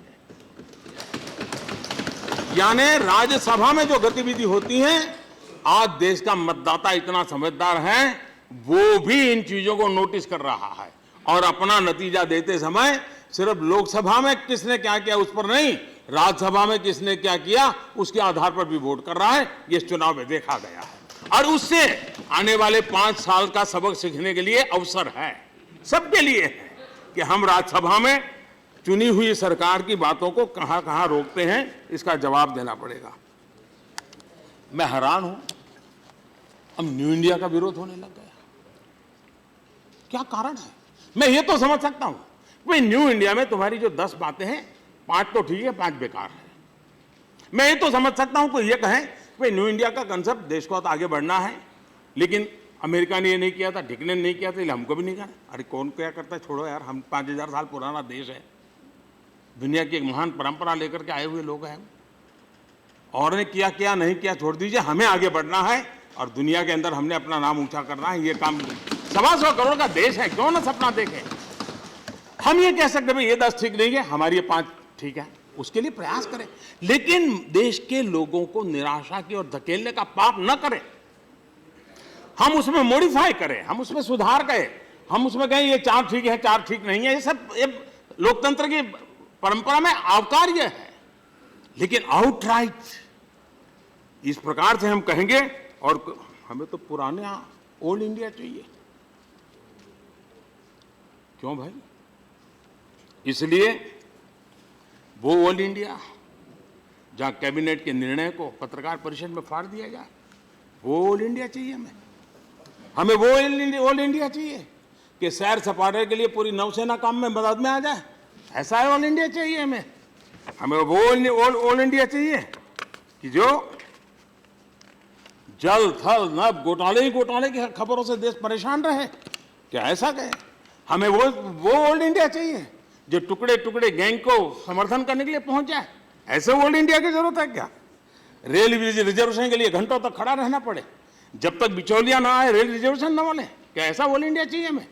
Speaker 1: यानी राज्यसभा में जो गतिविधि होती है, आज देश का मतदाता इतना समझदार है, वो भी इन चीजों को नोटिस कर रहा है और अपना नतीजा देते समय सिर्फ लोकसभा में किसने क्या किया उस पर नहीं, राज्यसभा में किसने क्या किया उसके आधार पर भी वोट कर रहा है। ये इस चुनाव में देखा गया है और उससे आने वाले 5 साल का सबक सीखने के लिए अवसर है, सबके लिए है कि हम राज्यसभा में चुनी हुई सरकार की बातों को कहां कहां रोकते हैं, इसका जवाब देना पड़ेगा। मैं हैरान हूं, अब न्यू इंडिया का विरोध होने लग गया। क्या कारण है? मैं ये तो समझ सकता हूं भाई, न्यू इंडिया में तुम्हारी जो 10 बातें हैं, 5 तो ठीक है, 5 बेकार है। मैं ये तो समझ सकता हूं कोई ये कहे भाई न्यू इंडिया का कंसेप्ट देश को तो आगे बढ़ना है, लेकिन अमेरिका ने ये नहीं किया था, डिकने ने नहीं किया था, इसलिए हमको भी नहीं करना। अरे कौन क्या करता है, छोड़ो यार, हम 5000 साल पुराना देश है, दुनिया की एक महान परंपरा लेकर के आए हुए लोग हैं, और ने किया क्या नहीं किया छोड़ दीजिए, हमें आगे बढ़ना है और दुनिया के अंदर हमने अपना नाम ऊंचा करना है। ये काम 125 करोड़ का देश है, क्यों ना सपना देखें। हम ये कह सकते भाई ये 10 ठीक नहीं है, हमारी ये 5 ठीक है, उसके लिए प्रयास करें, लेकिन देश के लोगों को निराशा की ओर धकेलने का पाप न करें। हम उसमें मॉडिफाई करें, हम उसमें सुधार करें, हम उसमें कहें ये 4 ठीक है, 4 ठीक नहीं है। ये सब लोकतंत्र की परंपरा में आवकार्य है, लेकिन आउटराइट इस प्रकार से हम कहेंगे, और हमें तो पुराने ओल्ड इंडिया चाहिए। क्यों भाई? इसलिए वो ओल्ड इंडिया जहां कैबिनेट के निर्णय को पत्रकार परिषद में फाड़ दिया जाए, वो ओल्ड इंडिया चाहिए हमें वो ओल्ड इंडिया चाहिए कि सैर सपाटे के लिए पूरी नौसेना काम में मदद में आ जाए, ऐसा है ओल्ड इंडिया चाहिए हमें वो ओल्ड इंडिया चाहिए कि जो जल थल नभ घोटाले ही घोटाले की खबरों से देश परेशान रहे, क्या ऐसा कहे? हमें वो ओल्ड इंडिया चाहिए जो टुकड़े टुकड़े गैंग को समर्थन करने के लिए पहुंच जाए, ऐसे ओल्ड इंडिया की जरूरत है क्या? रेल रिजर्वेशन के लिए घंटों तक खड़ा रहना पड़े, जब तक बिचौलिया ना आए रेल रिजर्वेशन न बोले, क्या ऐसा ओल्ड इंडिया चाहिए हमें?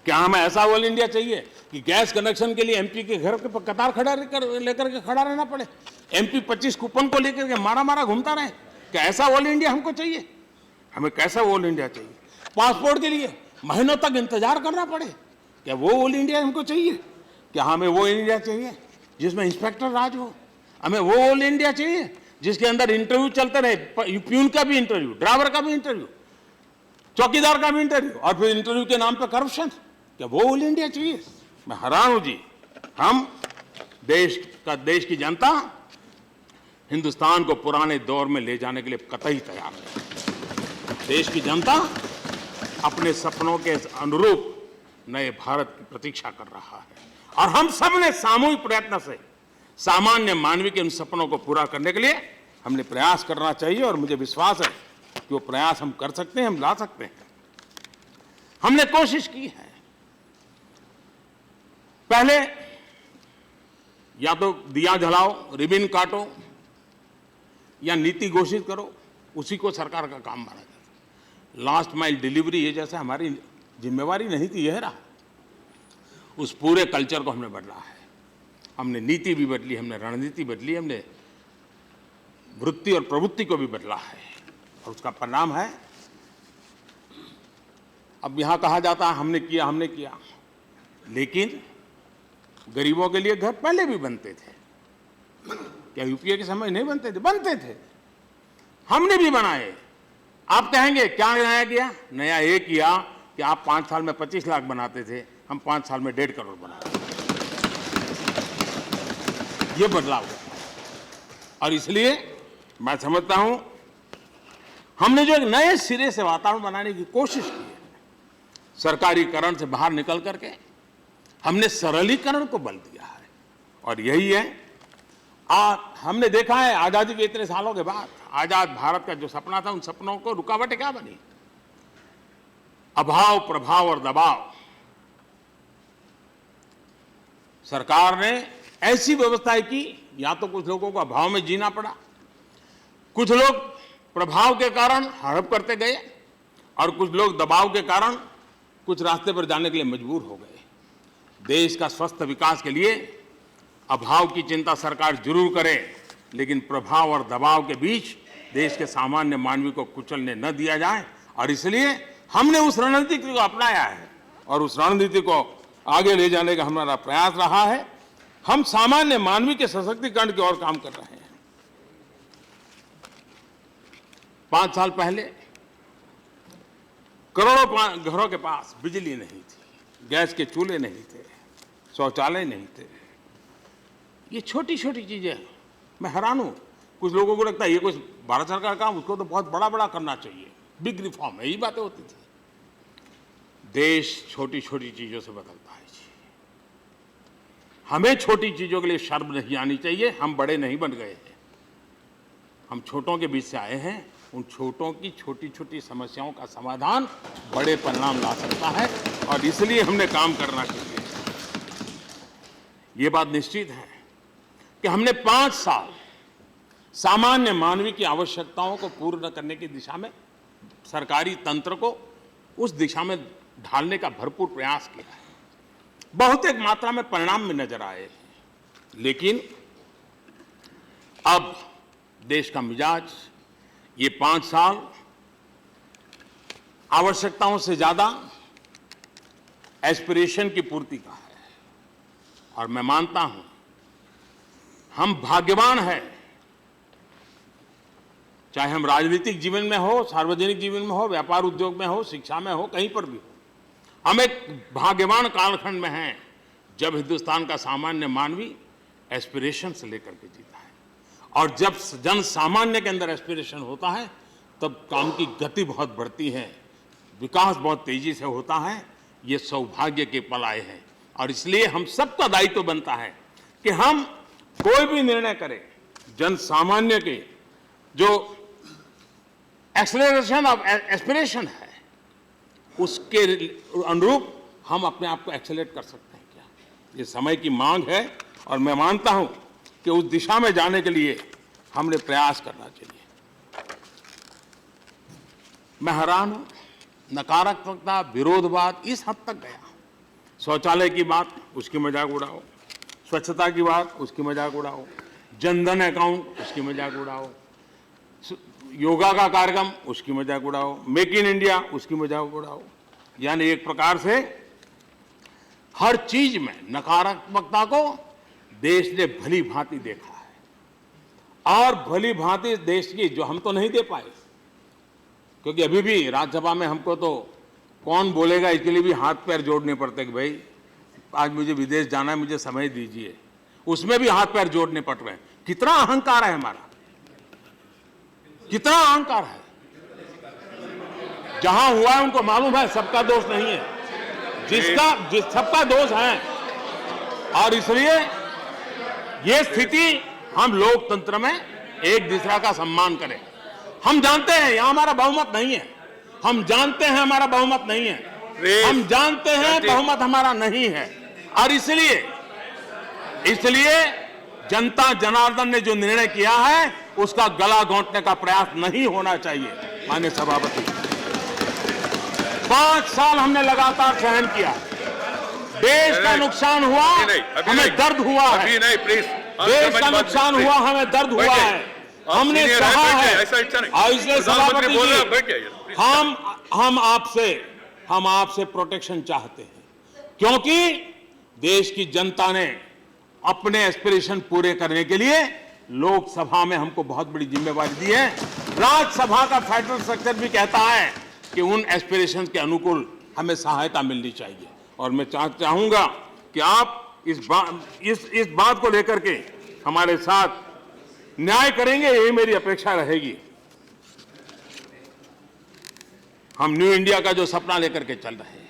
Speaker 1: क्या हमें ऐसा ओल्ड इंडिया चाहिए कि गैस कनेक्शन के लिए एमपी के घर के कतार लेकर के खड़ा रहना पड़े, एमपी 25 कूपन को लेकर के मारा घूमता रहे? क्या ऐसा ओल्ड इंडिया हमको चाहिए? हमें कैसा ओल्ड इंडिया चाहिए? पासपोर्ट के लिए महीनों तक इंतजार करना पड़े, क्या वो ओल्ड इंडिया हमको चाहिए? क्या हमें वो इंडिया चाहिए जिसमें इंस्पेक्टर राज हो? हमें वो ओल्ड इंडिया चाहिए जिसके अंदर इंटरव्यू चलते रहे, प्यून का भी इंटरव्यू, ड्राइवर का भी इंटरव्यू, चौकीदार का भी इंटरव्यू, और फिर इंटरव्यू के नाम पर करप्शन? क्या वो ओल्ड इंडिया चाहिए? मैं हैरान हूं जी। हम देश की जनता हिंदुस्तान को पुराने दौर में ले जाने के लिए कतई तैयार है। देश की जनता अपने सपनों के अनुरूप नए भारत की प्रतीक्षा कर रहा है, और हम सब ने सामूहिक प्रयत्न से सामान्य मानवीय के उन सपनों को पूरा करने के लिए हमने प्रयास करना चाहिए, और मुझे विश्वास है कि वो प्रयास हम कर सकते हैं, हम ला सकते हैं। हमने कोशिश की है। पहले या तो दिया जलाओ, रिबन काटो, या नीति घोषित करो, उसी को सरकार का काम माना जाता। लास्ट माइल डिलीवरी ये जैसे हमारी जिम्मेवारी नहीं थी, यह रहा। उस पूरे कल्चर को हमने बदला है। हमने नीति भी बदली, हमने रणनीति बदली, हमने वृत्ति और प्रवृत्ति को भी बदला है, और उसका परिणाम है अब यहां कहा जाता है हमने किया, लेकिन गरीबों के लिए घर पहले भी बनते थे। क्या यूपीए के समय नहीं बनते थे? बनते थे, हमने भी बनाए। आप कहेंगे क्या नया किया? नया ये किया कि आप 5 साल में 25 लाख बनाते थे, हम 5 साल में 1.5 करोड़ बना रहे। ये बदलाव है, और इसलिए मैं समझता हूं हमने जो एक नए सिरे से वातावरण बनाने की कोशिश की है, सरकारीकरण से बाहर निकल करके हमने सरलीकरण को बल दिया है। और यही है, हमने देखा है आजादी के इतने सालों के बाद आजाद भारत का जो सपना था, उन सपनों को रुकावटें क्या बनी? अभाव, प्रभाव और दबाव। सरकार ने ऐसी व्यवस्थाएं की, या तो कुछ लोगों को अभाव में जीना पड़ा, कुछ लोग प्रभाव के कारण हड़प करते गए, और कुछ लोग दबाव के कारण कुछ रास्ते पर जाने के लिए मजबूर हो गए। देश का स्वस्थ विकास के लिए अभाव की चिंता सरकार जरूर करे, लेकिन प्रभाव और दबाव के बीच देश के सामान्य मानवी को कुचलने न दिया जाए। और इसलिए हमने उस रणनीति को अपनाया है और उस रणनीति को आगे ले जाने का हमारा प्रयास रहा है। हम सामान्य मानवी के सशक्तिकरण की ओर काम कर रहे हैं। 5 साल पहले करोड़ों घरों के पास बिजली नहीं थी, गैस के चूल्हे नहीं थे, शौचालय नहीं थे। ये छोटी छोटी चीजें, मैं हैरान हूं, कुछ लोगों को लगता है ये कुछ भारत सरकार का काम, उसको तो बहुत बड़ा बड़ा करना चाहिए, बिग रिफॉर्म है, यही बातें होती थी। देश छोटी छोटी चीजों से बदलता है। हमें छोटी चीजों के लिए शर्म नहीं आनी चाहिए। हम बड़े नहीं बन गए हैं, हम छोटों के बीच से आए हैं। उन छोटों की छोटी छोटी समस्याओं का समाधान बड़े परिणाम ला सकता है, और इसलिए हमने काम करना चाहिए। ये बात निश्चित है कि हमने 5 साल सामान्य मानवी की आवश्यकताओं को पूर्ण करने की दिशा में सरकारी तंत्र को उस दिशा में ढालने का भरपूर प्रयास किया है। बहुत एक मात्रा में परिणाम में नजर आए, लेकिन अब देश का मिजाज ये 5 साल आवश्यकताओं से ज्यादा एस्पिरेशन की पूर्ति का है। और मैं मानता हूं हम भाग्यवान हैं, चाहे हम राजनीतिक जीवन में हो, सार्वजनिक जीवन में हो, व्यापार उद्योग में हो, शिक्षा में हो, कहीं पर भी हो। हम एक भाग्यवान कालखंड में हैं जब हिंदुस्तान का सामान्य मानवी एस्पिरेशन से लेकर के जीता है। और जब जन सामान्य के अंदर एस्पिरेशन होता है तब काम की गति बहुत बढ़ती है, विकास बहुत तेजी से होता है। ये सौभाग्य के पल आए हैं, और इसलिए हम सबका दायित्व बनता है कि हम कोई भी निर्णय करें, जन सामान्य के जो एक्सेलरेशन ऑफ एस्पिरेशन है उसके अनुरूप हम अपने आप को एक्सेलरेट कर सकते हैं क्या? ये समय की मांग है, और मैं मानता हूं कि उस दिशा में जाने के लिए हमने प्रयास करना चाहिए। मैं हैरान हूं, नकारात्मकता, विरोधवाद इस हद तक गया। शौचालय की बात, उसकी मजाक उड़ाओ, स्वच्छता की बात, उसकी मजाक उड़ाओ, जनधन अकाउंट, उसकी मजाक उड़ाओ, योगा का कार्यक्रम, उसकी मजाक उड़ाओ, मेक इन इंडिया, उसकी मजाक उड़ाओ। यानी एक प्रकार से हर चीज में नकारात्मकता को देश ने भली भांति देखा है, और भली भांति देश की जो हम तो नहीं दे पाए, क्योंकि अभी भी राज्यसभा में हमको तो कौन बोलेगा इसके लिए भी हाथ पैर जोड़ने पड़ते कि भाई आज मुझे विदेश जाना है, मुझे समय दीजिए। उसमें भी हाथ पैर जोड़ने पड़ रहे हैं। कितना अहंकार है हमारा, कितना अहंकार है। जहां हुआ है उनको मालूम है सबका दोष नहीं है, सबका दोष है। और इसलिए ये स्थिति, हम लोकतंत्र में एक दूसरे का सम्मान करें। हम जानते हैं यहां हमारा बहुमत नहीं है, हम जानते हैं हमारा बहुमत नहीं है, हम जानते हैं बहुमत हमारा नहीं है, और इसलिए जनता जनार्दन ने जो निर्णय किया है उसका गला घोंटने का प्रयास नहीं होना चाहिए। माननीय सभापति, 5 साल हमने लगातार सहन किया, देश का नुकसान हुआ, हमें दर्द हुआ है, देश का नुकसान हुआ, हमें दर्द हुआ है, हमने सहा है। और इसलिए सभापति जी, हम आपसे प्रोटेक्शन चाहते हैं, क्योंकि देश की जनता ने अपने एस्पिरेशन पूरे करने के लिए लोकसभा में हमको बहुत बड़ी जिम्मेवारी दी है। राज्यसभा का फेडरल स्ट्रक्चर भी कहता है कि उन एस्पिरेशन के अनुकूल हमें सहायता मिलनी चाहिए। और मैं चाहूंगा कि आप इस बात को लेकर के हमारे साथ न्याय करेंगे, यही मेरी अपेक्षा रहेगी। हम न्यू इंडिया का जो सपना लेकर के चल रहे हैं,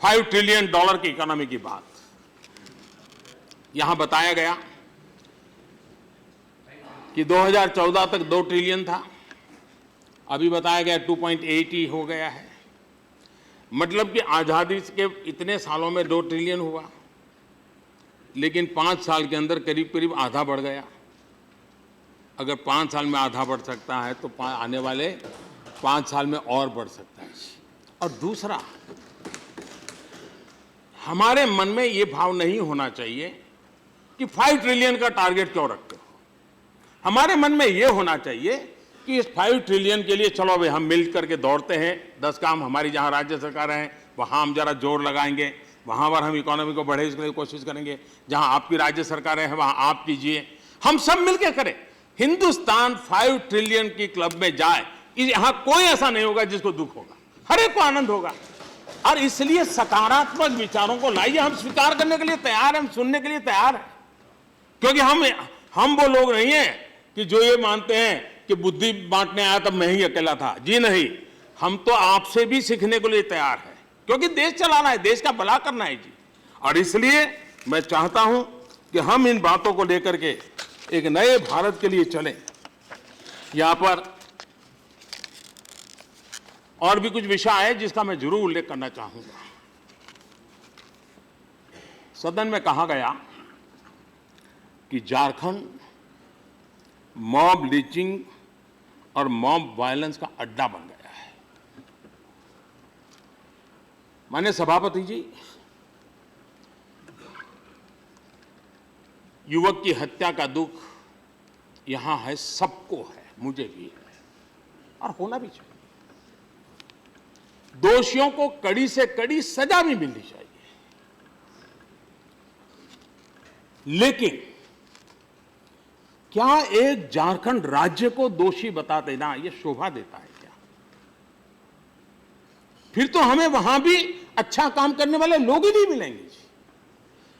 Speaker 1: $5 ट्रिलियन की इकोनॉमी की बात यहां बताया गया कि 2014 तक 2 ट्रिलियन था, अभी बताया गया 2.8 ही हो गया है। मतलब कि आजादी के इतने सालों में 2 ट्रिलियन हुआ, लेकिन 5 साल के अंदर करीब करीब आधा बढ़ गया। अगर 5 साल में आधा बढ़ सकता है तो आने वाले 5 साल में और बढ़ सकता है। और दूसरा, हमारे मन में ये भाव नहीं होना चाहिए कि 5 ट्रिलियन का टारगेट क्यों रखते हो। हमारे मन में ये होना चाहिए कि इस 5 ट्रिलियन के लिए चलो भाई हम मिल करके दौड़ते हैं, 10 काम हमारी जहां राज्य सरकार है वहां हम जरा जोर लगाएंगे, वहां पर हम इकोनॉमी को बढ़े इसके लिए कोशिश करेंगे, जहां आपकी राज्य सरकारें हैं वहां आप कीजिए, हम सब मिलकर करें। हिंदुस्तान 5 ट्रिलियन की क्लब में जाए, यहां कोई ऐसा नहीं होगा जिसको दुख होगा, हर एक को आनंद होगा। और इसलिए सकारात्मक विचारों को लाइए, हम स्वीकार करने के लिए तैयार हैं, हम सुनने के लिए तैयार हैं। क्योंकि हम वो लोग नहीं हैं कि जो ये मानते हैं कि बुद्धि बांटने आया तब मैं ही अकेला था। जी नहीं, हम तो आपसे भी सीखने के लिए तैयार हैं, क्योंकि देश चलाना है, देश का भला करना है जी। और इसलिए मैं चाहता हूं कि हम इन बातों को लेकर के एक नए भारत के लिए चलें। यहां पर और भी कुछ विषय है जिसका मैं जरूर उल्लेख करना चाहूंगा। सदन में कहा गया कि झारखंड मॉब लिंचिंग और मॉब वायलेंस का अड्डा बन गया है। माननीय सभापति जी, युवक की हत्या का दुख यहां है, सबको है, मुझे भी है और होना भी चाहिए। दोषियों को कड़ी से कड़ी सजा भी मिलनी चाहिए, लेकिन क्या एक झारखंड राज्य को दोषी बता देना यह शोभा देता है क्या? फिर तो हमें वहां भी अच्छा काम करने वाले लोग ही नहीं मिलेंगे।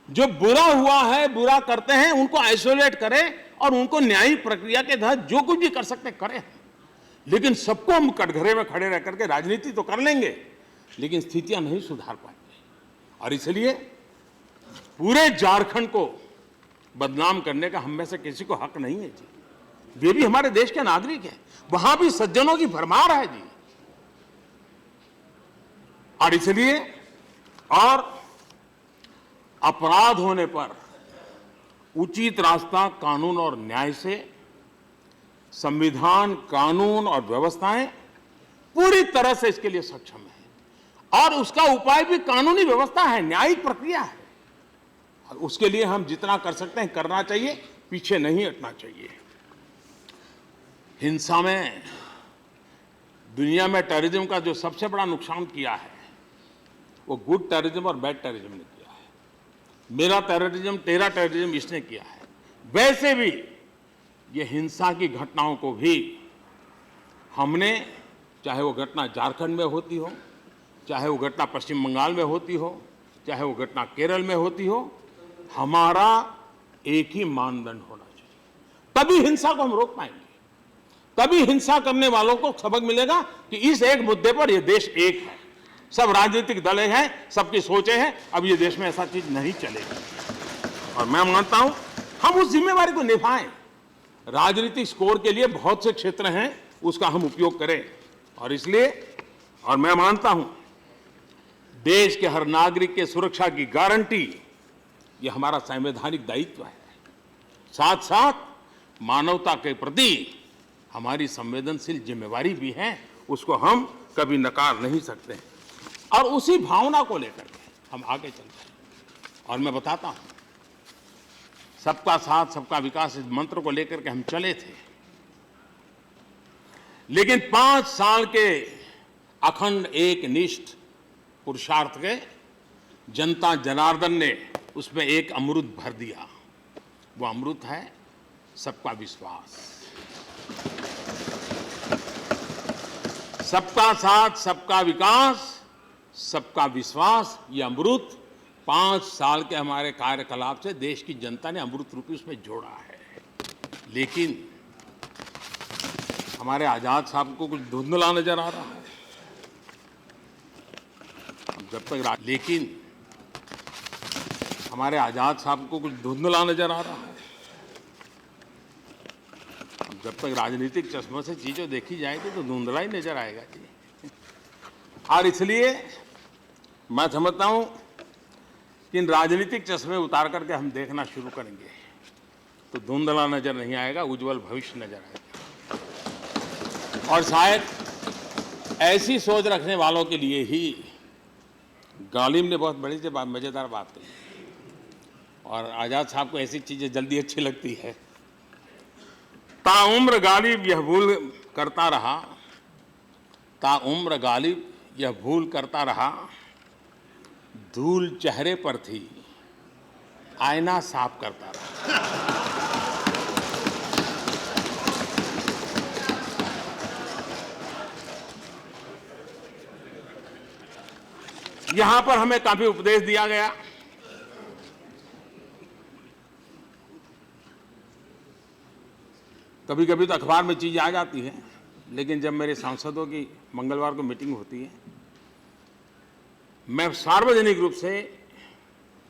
Speaker 1: जो बुरा हुआ है, बुरा करते हैं, उनको आइसोलेट करें और उनको न्यायिक प्रक्रिया के तहत जो कुछ भी कर सकते करें। लेकिन सबको हम कटघरे में खड़े रह करके राजनीति तो कर लेंगे, लेकिन स्थितियां नहीं सुधार पाएंगे। और इसलिए पूरे झारखंड को बदनाम करने का हम में से किसी को हक नहीं है जी। वे भी हमारे देश के नागरिक हैं, वहां भी सज्जनों की भरमार है जी। और इसलिए और अपराध होने पर उचित रास्ता कानून और न्याय से, संविधान, कानून और व्यवस्थाएं पूरी तरह से इसके लिए सक्षम है और उसका उपाय भी कानूनी व्यवस्था है, न्यायिक प्रक्रिया है। और उसके लिए हम जितना कर सकते हैं करना चाहिए, पीछे नहीं हटना चाहिए। हिंसा में, दुनिया में टेररिज्म का जो सबसे बड़ा नुकसान किया है वो गुड टेररिज्म और बैड टेररिज्म ने किया है। मेरा टेररिज्म, तेरा टेररिज्म इसने किया है। वैसे भी ये हिंसा की घटनाओं को भी हमने, चाहे वो घटना झारखंड में होती हो, चाहे वो घटना पश्चिम बंगाल में होती हो, चाहे वो घटना केरल में होती हो, हमारा एक ही मानदंड होना चाहिए। तभी हिंसा को हम रोक पाएंगे, तभी हिंसा करने वालों को सबक मिलेगा कि इस एक मुद्दे पर यह देश एक है, सब राजनीतिक दल हैं, सबकी सोचें हैं, अब ये देश में ऐसा चीज नहीं चलेगी। और मैं मानता हूं हम उस जिम्मेवारी को निभाएं। राजनीतिक स्कोर के लिए बहुत से क्षेत्र हैं, उसका हम उपयोग करें। और इसलिए, और मैं मानता हूं देश के हर नागरिक के सुरक्षा की गारंटी ये हमारा संवैधानिक दायित्व है। साथ साथ मानवता के प्रति हमारी संवेदनशील जिम्मेवारी भी है, उसको हम कभी नकार नहीं सकते। और उसी भावना को लेकर के हम आगे चलते हैं। और मैं बताता हूं, सबका साथ सबका विकास, इस मंत्र को लेकर के हम चले थे, लेकिन 5 साल के अखंड एक निष्ठ पुरुषार्थ के जनता जनार्दन ने उसमें एक अमृत भर दिया। वो अमृत है सबका विश्वास। सबका साथ सबका विकास, सबका विश्वास, ये अमृत 5 साल के हमारे कार्यकलाप से देश की जनता ने अमृत रूपी उसमें जोड़ा है। लेकिन हमारे आजाद साहब को कुछ धुंधला नजर आ रहा है। जब तक लेकिन हमारे आजाद साहब को कुछ धुंधला नजर आ रहा है। जब तक राजनीतिक चश्मों से चीजें देखी जाएगी तो धुंधला ही नजर आएगा जी। और इसलिए मैं समझता हूं कि इन राजनीतिक चश्मे उतार करके हम देखना शुरू करेंगे तो धुंधला नजर नहीं आएगा, उज्जवल भविष्य नजर आएगा। और शायद ऐसी सोच रखने वालों के लिए ही गालिब ने बहुत बड़ी से मजेदार बात कही, और आजाद साहब को ऐसी चीजें जल्दी अच्छी लगती है। ताउम्र गालिब यह भूल करता रहा, ताउम्र गालिब यह भूल करता रहा, धूल चेहरे पर थी, आईना साफ करता रहा। यहां पर हमें काफी उपदेश दिया गया। कभी कभी तो अखबार में चीजें आ जाती हैं, लेकिन जब मेरे सांसदों की मंगलवार को मीटिंग होती है, मैं सार्वजनिक रूप से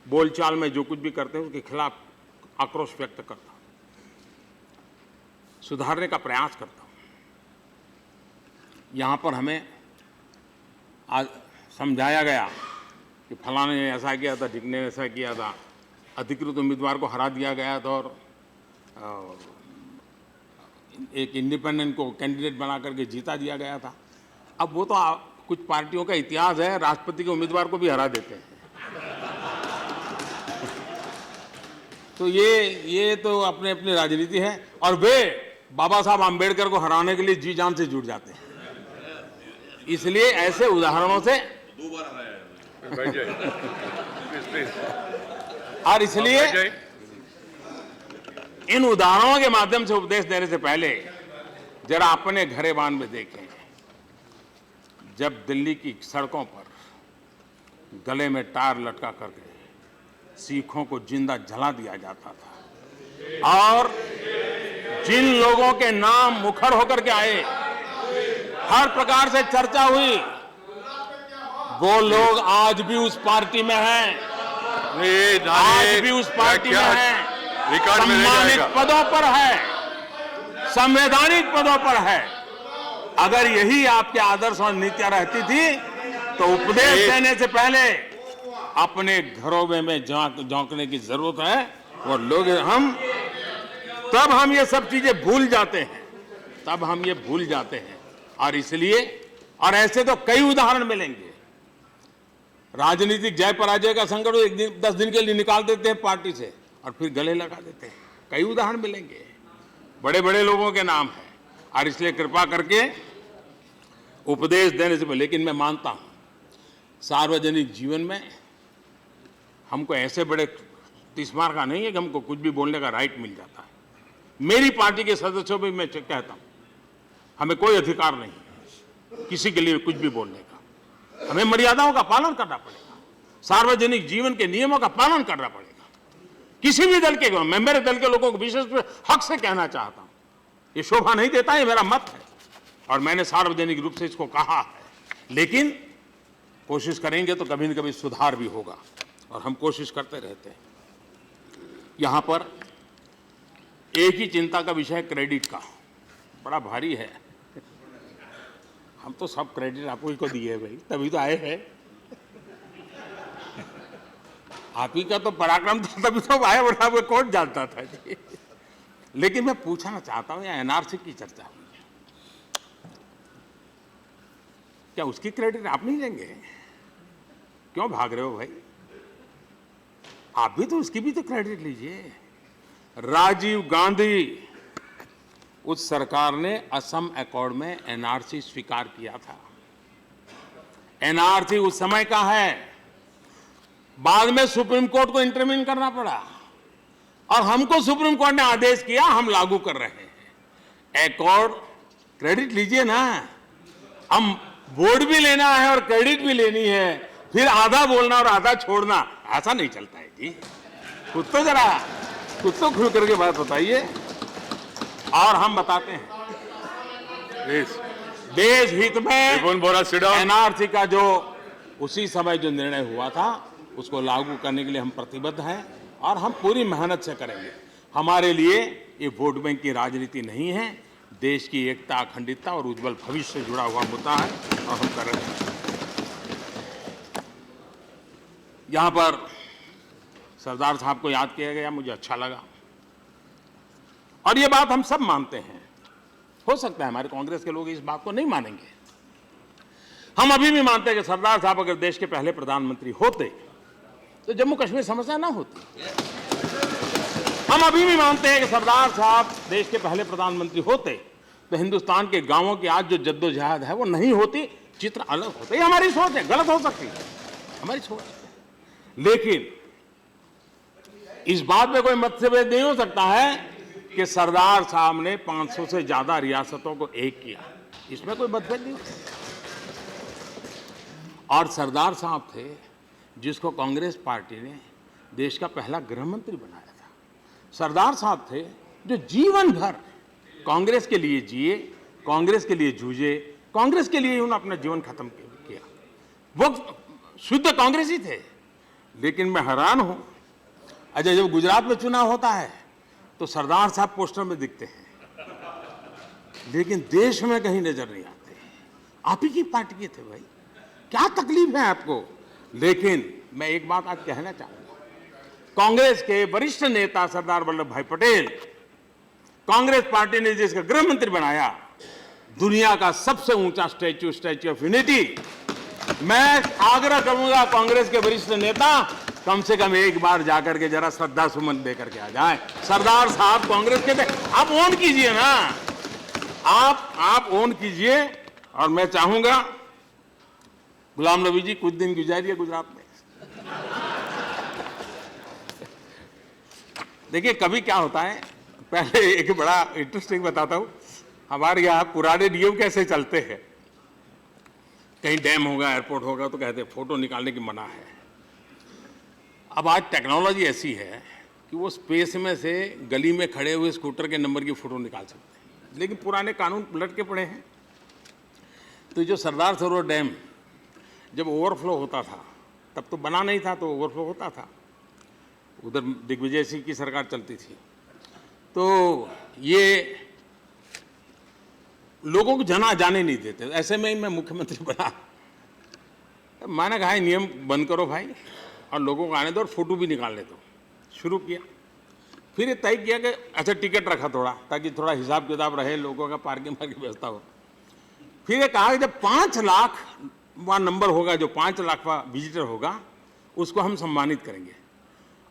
Speaker 1: बोलचाल में जो कुछ भी करते हैं उसके खिलाफ आक्रोश व्यक्त करता हूं, सुधारने का प्रयास करता हूं। यहां पर हमें आज समझाया गया कि फलाने ने ऐसा किया था, ढिकने ने ऐसा किया था, अधिकृत उम्मीदवार को हरा दिया गया था और एक इंडिपेंडेंट को कैंडिडेट बना करके जीता दिया गया था। अब वो तो कुछ पार्टियों का इतिहास है, राष्ट्रपति के उम्मीदवार को भी हरा देते हैं। तो ये तो अपने अपनी राजनीति है, और वे बाबा साहब आम्बेडकर को हराने के लिए जी जान से जुट जाते हैं। इसलिए ऐसे उदाहरणों से और इसलिए इन उदाहरणों के माध्यम से उपदेश देने से पहले जरा अपने घरेबान में देखें। जब दिल्ली की सड़कों पर गले में टायर लटका करके सिखों को जिंदा जला दिया जाता था, और जिन लोगों के नाम मुखर होकर के आए, हर प्रकार से चर्चा हुई, वो लोग आज भी उस पार्टी में हैं, आज भी उस पार्टी में हैं, सम्मानित पदों पर है, संवैधानिक पदों पर है। अगर यही आपके आदर्श और नीतियां रहती थी तो उपदेश देने से पहले अपने घरों में झांकने की जरूरत है। और लोग तब हम ये सब चीजें भूल जाते हैं, तब हम ये भूल जाते हैं। और इसलिए, और ऐसे तो कई उदाहरण मिलेंगे। राजनीतिक जय पराजय का संकट 10 दिन के लिए निकाल देते हैं पार्टी से और फिर गले लगा देते हैं। कई उदाहरण मिलेंगे, बड़े बड़े लोगों के नाम है। और इसलिए कृपा करके उपदेश देने से पहले, लेकिन मैं मानता हूं सार्वजनिक जीवन में हमको ऐसे बड़े तिस्मार का नहीं है कि हमको कुछ भी बोलने का राइट मिल जाता है। मेरी पार्टी के सदस्यों भी मैं कहता हूं, हमें कोई अधिकार नहीं है किसी के लिए कुछ भी बोलने का। हमें मर्यादाओं का पालन करना पड़ेगा, सार्वजनिक जीवन के नियमों का पालन करना पड़ेगा। किसी भी दल के, मैं मेरे दल के लोगों को विशेष हक से कहना चाहता हूं, ये शोभा नहीं देता है, मेरा मत है और मैंने सार्वजनिक रूप से इसको कहा है। लेकिन कोशिश करेंगे तो कभी न कभी सुधार भी होगा, और हम कोशिश करते रहते हैं। यहां पर एक ही चिंता का विषय क्रेडिट का, बड़ा भारी है। हम तो सब क्रेडिट आपको ही को दिए भाई, तभी तो आए हैं। आप ही का तो पराक्रम था, तभी तो आए, वरना वो कौन जानता था जी। लेकिन मैं पूछना चाहता हूं, यहाँ एनआरसी की चर्चा हुई है, क्या उसकी क्रेडिट आप नहीं लेंगे? क्यों भाग रहे हो भाई? आप भी तो उसकी भी तो क्रेडिट लीजिए। राजीव गांधी, उस सरकार ने असम अकॉर्ड में एनआरसी स्वीकार किया था। एनआरसी उस समय का है, बाद में सुप्रीम कोर्ट को इंटरवीन करना पड़ा और हमको सुप्रीम कोर्ट ने आदेश किया, हम लागू कर रहे हैं। अकॉर्ड क्रेडिट लीजिए ना, हम वोट भी लेना है और क्रेडिट भी लेनी है, फिर आधा बोलना और आधा छोड़ना, ऐसा नहीं चलता है जी। कुछ तो खुल करके बात बताइए। और हम बताते हैं देश हित में एनआरसी का जो उसी समय जो निर्णय हुआ था उसको लागू करने के लिए हम प्रतिबद्ध हैं और हम पूरी मेहनत से करेंगे। हमारे लिए ये वोट बैंक की राजनीति नहीं है, देश की एकता, अखंडता और उज्जवल भविष्य से जुड़ा हुआ मुद्दा है और हम कर रहे हैं। यहाँ पर सरदार साहब को याद किया गया, मुझे अच्छा लगा और ये बात हम सब मानते हैं। हो सकता है हमारे कांग्रेस के लोग इस बात को नहीं मानेंगे। हम अभी भी मानते हैं कि सरदार साहब अगर देश के पहले प्रधानमंत्री होते तो जम्मू कश्मीर समस्या ना होती। हम अभी भी मानते हैं कि सरदार साहब देश के पहले प्रधानमंत्री होते तो हिंदुस्तान के गांवों की आज जो जद्दोजहद है वो नहीं होती, चित्र अलग होता। ये हमारी सोच है, गलत हो सकती है हमारी सोच, लेकिन इस बात में कोई मतभेद नहीं हो सकता है कि सरदार साहब ने 500 से ज्यादा रियासतों को एक किया, इसमें कोई मतभेद नहीं। और सरदार साहब थे जिसको कांग्रेस पार्टी ने देश का पहला गृह मंत्री बनाया था। सरदार साहब थे जो जीवन भर कांग्रेस के लिए जिए, कांग्रेस के लिए जूझे, कांग्रेस के लिए उन्होंने अपना जीवन खत्म किया। वो शुद्ध कांग्रेसी थे। लेकिन मैं हैरान हूं, अच्छा जब गुजरात में चुनाव होता है तो सरदार साहब पोस्टर में दिखते हैं, लेकिन देश में कहीं नजर नहीं आते। आप ही की पार्टी के थे भाई, क्या तकलीफ है आपको? लेकिन मैं एक बात आज कहना चाहूंगा, कांग्रेस के वरिष्ठ नेता सरदार वल्लभ भाई पटेल, कांग्रेस पार्टी ने जिसका गृह मंत्री बनाया, दुनिया का सबसे ऊंचा स्टैच्यू ऑफ यूनिटी। मैं आग्रह करूंगा कांग्रेस के वरिष्ठ नेता कम से कम एक बार जाकर के जरा श्रद्धा सुमन देकर के आ जाए। सरदार साहब कांग्रेस के थे, आप ओन कीजिए ना, आप ओन कीजिए। और मैं चाहूंगा गुलाम नबी जी कुछ दिन गुजारिए गुजरात में। देखिए कभी क्या होता है, पहले एक बड़ा इंटरेस्टिंग बताता हूं। हमारे यहाँ पुराने नियम कैसे चलते हैं, कहीं डैम होगा, एयरपोर्ट होगा तो कहते हैं फोटो निकालने की मना है। अब आज टेक्नोलॉजी ऐसी है कि वो स्पेस में से गली में खड़े हुए स्कूटर के नंबर की फोटो निकाल सकते हैं, लेकिन पुराने कानून लटके पड़े हैं। तो जो सरदार सरोवर डैम जब ओवरफ्लो होता था, तब तो बना नहीं था, तो ओवरफ्लो होता था। उधर दिग्विजय सिंह की सरकार चलती थी, तो ये लोगों को जाने नहीं देते। ऐसे में ही मैं मुख्यमंत्री बना, मैंने कहा नियम बंद करो भाई और लोगों को आने दो और फोटो भी निकालने दो। शुरू किया, फिर ये तय किया कि अच्छा टिकट रखा थोड़ा, ताकि थोड़ा हिसाब किताब रहे, लोगों का पार्किंग की व्यवस्था हो। फिर ये कहा कि जब 5 लाख नंबर होगा, जो 5 लाख विजिटर होगा, उसको हम सम्मानित करेंगे।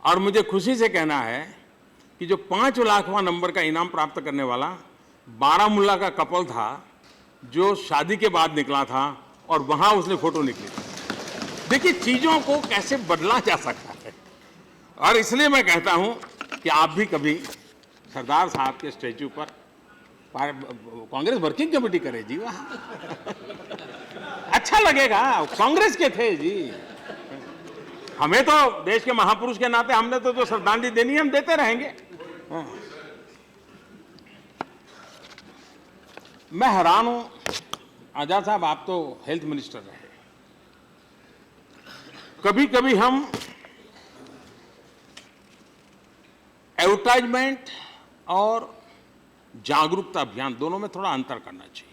Speaker 1: और मुझे खुशी से कहना है कि जो 5 लाखवां नंबर का इनाम प्राप्त करने वाला बारामूला का कपल था, जो शादी के बाद निकला था और वहां उसने फोटो निकली थी। देखिए चीजों को कैसे बदला जा सकता है। और इसलिए मैं कहता हूं कि आप भी कभी सरदार साहब के स्टैच्यू पर कांग्रेस वर्किंग कमेटी करे जी, वहां अच्छा लगेगा। कांग्रेस के थे जी, हमें तो देश के महापुरुष के नाते हमने तो जो श्रद्धांजलि देनी है हम देते रहेंगे। मैं हैरान हूं, आजाद साहब आप तो हेल्थ मिनिस्टर रहे, कभी कभी हम एडवर्टाइजमेंट और जागरूकता अभियान दोनों में थोड़ा अंतर करना चाहिए।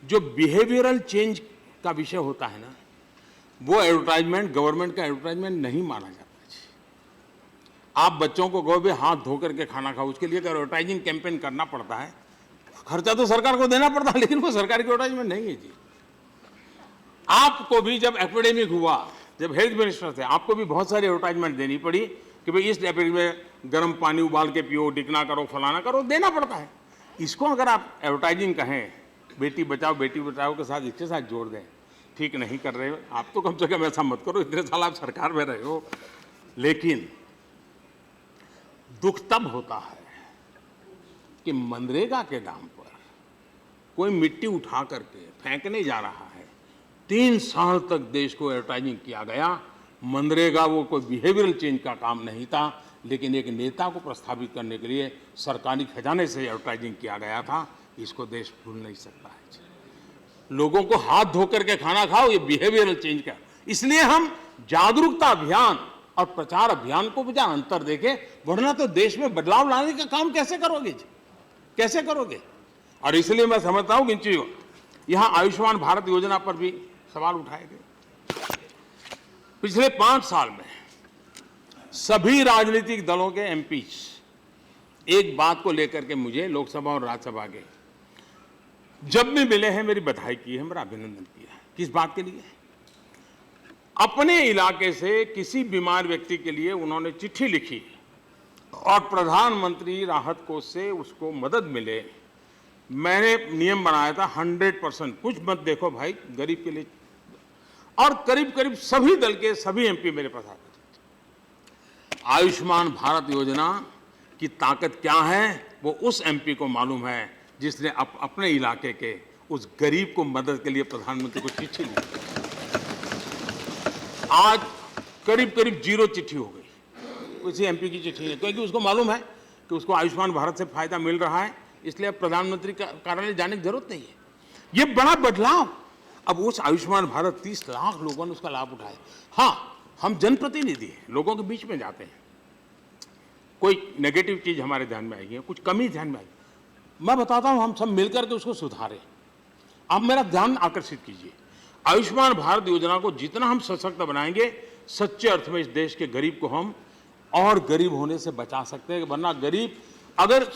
Speaker 1: जो बिहेवियरल चेंज का विषय होता है ना, वो एडवर्टाइजमेंट, गवर्नमेंट का एडवर्टाइजमेंट नहीं माना जाता है। आप बच्चों को कहोगे हाथ धो करके खाना खाओ, उसके लिए एडवर्टाइजिंग कैंपेन करना पड़ता है, खर्चा तो सरकार को देना पड़ता है, लेकिन वो सरकार की एडवर्टाइजमेंट नहीं है जी। आपको भी जब एपिडेमिक हुआ, जब हेल्थ मिनिस्टर थे, आपको भी बहुत सारी एडवर्टाइजमेंट देनी पड़ी कि भाई इस एपिडेमिक में गर्म पानी उबाल के पियो, डिकना करो, फलाना करो, देना पड़ता है। इसको अगर आप एडवर्टाइजिंग कहें, बेटी बचाओ के साथ इसके साथ जोड़ दें, ठीक नहीं कर रहे हो आप, तो कम से कम ऐसा मत करो, इतने साल आप सरकार में रहे हो। लेकिन दुख तब होता है कि मनरेगा के नाम पर कोई मिट्टी उठा करके फेंकने जा रहा है। 3 साल तक देश को एडवर्टाइजिंग किया गया मनरेगा वो कोई बिहेवियरल चेंज का काम नहीं था, लेकिन एक नेता को प्रस्थापित करने के लिए सरकारी खजाने से एडवर्टाइजिंग किया गया था। इसको देश भूल नहीं सकता है। लोगों को हाथ धो करके खाना खाओ, ये बिहेवियरल चेंज का। इसलिए हम जागरूकता अभियान और प्रचार अभियान को भी जहां अंतर देखें, वरना तो देश में बदलाव लाने का काम कैसे करोगे जी, कैसे करोगे? और इसलिए मैं समझता हूं कि इन चीजों, यहां आयुष्मान भारत योजना पर भी सवाल उठाए गए। पिछले 5 साल में सभी राजनीतिक दलों के एमपी एक बात को लेकर के मुझे लोकसभा और राज्यसभा के जब भी मिले हैं, मेरी बधाई की है, मेरा अभिनंदन किया है। किस बात के लिए? अपने इलाके से किसी बीमार व्यक्ति के लिए उन्होंने चिट्ठी लिखी और प्रधानमंत्री राहत कोष से उसको मदद मिले। मैंने नियम बनाया था 100%, कुछ मत देखो भाई गरीब के लिए, और करीब करीब सभी दल के सभी एमपी मेरे पास आते थे। आयुष्मान भारत योजना की ताकत क्या है वो उस एमपी को मालूम है जिसने अपने इलाके के उस गरीब को मदद के लिए प्रधानमंत्री को चिट्ठी लिखी। आज करीब करीब 0 चिट्ठी हो गई उसी एमपी की चिट्ठी है, क्योंकि उसको मालूम है कि उसको आयुष्मान भारत से फायदा मिल रहा है, इसलिए अब प्रधानमंत्री कार्यालय जाने की जरूरत नहीं है। ये बड़ा बदलाव। अब उस आयुष्मान भारत 30 लाख लोगों ने उसका लाभ उठाया। हाँ, हम जनप्रतिनिधि हैं, लोगों के बीच में जाते हैं, कोई नेगेटिव चीज हमारे ध्यान में आई है, कुछ कमी ध्यान में आई, मैं बताता हूं, हम सब मिलकर के उसको सुधारें। आप मेरा ध्यान आकर्षित कीजिए। आयुष्मान भारत योजना को जितना हम सशक्त बनाएंगे, सच्चे अर्थ में इस देश के गरीब को हम और गरीब होने से बचा सकते हैं। वरना गरीब अगर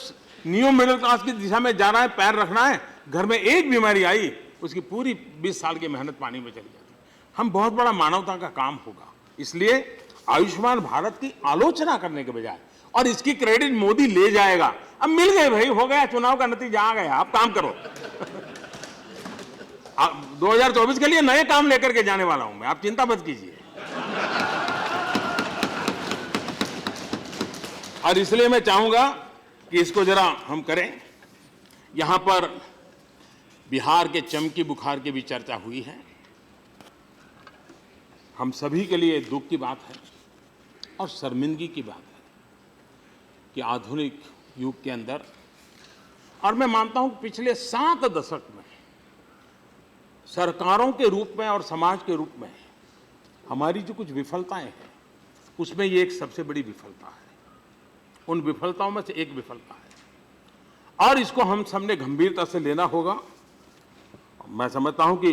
Speaker 1: न्यू मिडिल क्लास की दिशा में जा रहा है, पैर रखना है, घर में एक बीमारी आई, उसकी पूरी 20 साल की मेहनत पानी में चली जाती है। हम बहुत बड़ा मानवता का काम होगा। इसलिए आयुष्मान भारत की आलोचना करने के बजाय, और इसकी क्रेडिट मोदी ले जाएगा, अब मिल गए भाई, हो गया, चुनाव का नतीजा आ गया, आप काम करो। 2024 के लिए नए काम लेकर के जाने वाला हूं मैं, आप चिंता मत कीजिए। और इसलिए मैं चाहूंगा कि इसको जरा हम करें। यहां पर बिहार के चमकी बुखार की भी चर्चा हुई है। हम सभी के लिए दुख की बात है और शर्मिंदगी की बात है कि आधुनिक युग के अंदर, और मैं मानता हूं कि पिछले 7 दशक में सरकारों के रूप में और समाज के रूप में हमारी जो कुछ विफलताएं हैं, उसमें ये एक सबसे बड़ी विफलता है। उन विफलताओं में से एक विफलता है और इसको हम सबने गंभीरता से लेना होगा। मैं समझता हूं कि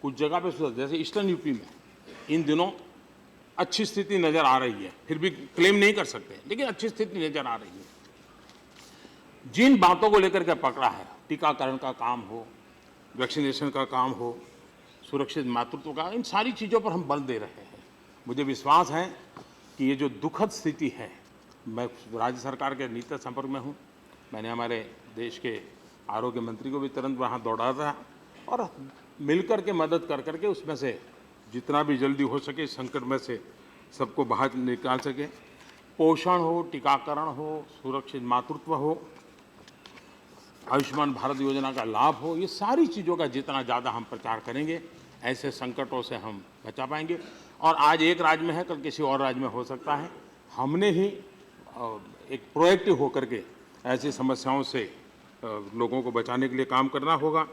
Speaker 1: कुछ जगह पे, जैसे ईस्टर्न यूपी में इन दिनों अच्छी स्थिति नजर आ रही है, फिर भी क्लेम नहीं कर सकते, लेकिन अच्छी स्थिति नजर आ रही है। जिन बातों को लेकर के पकड़ा है, टीकाकरण का काम हो, वैक्सीनेशन का काम हो, सुरक्षित मातृत्व का, इन सारी चीज़ों पर हम बल दे रहे हैं। मुझे विश्वास है कि ये जो दुखद स्थिति है, मैं राज्य सरकार के निकट संपर्क में हूँ। मैंने हमारे देश के आरोग्य मंत्री को भी तुरंत वहाँ दौड़ा था और मिलकर के मदद कर करके उसमें से जितना भी जल्दी हो सके संकट में से सबको बाहर निकाल सके। पोषण हो, टीकाकरण हो, सुरक्षित मातृत्व हो, आयुष्मान भारत योजना का लाभ हो, ये सारी चीज़ों का जितना ज़्यादा हम प्रचार करेंगे, ऐसे संकटों से हम बचा पाएंगे। और आज एक राज्य में है, कल किसी और राज्य में हो सकता है। हमने ही एक प्रोएक्टिव होकर के ऐसी समस्याओं से लोगों को बचाने के लिए काम करना होगा।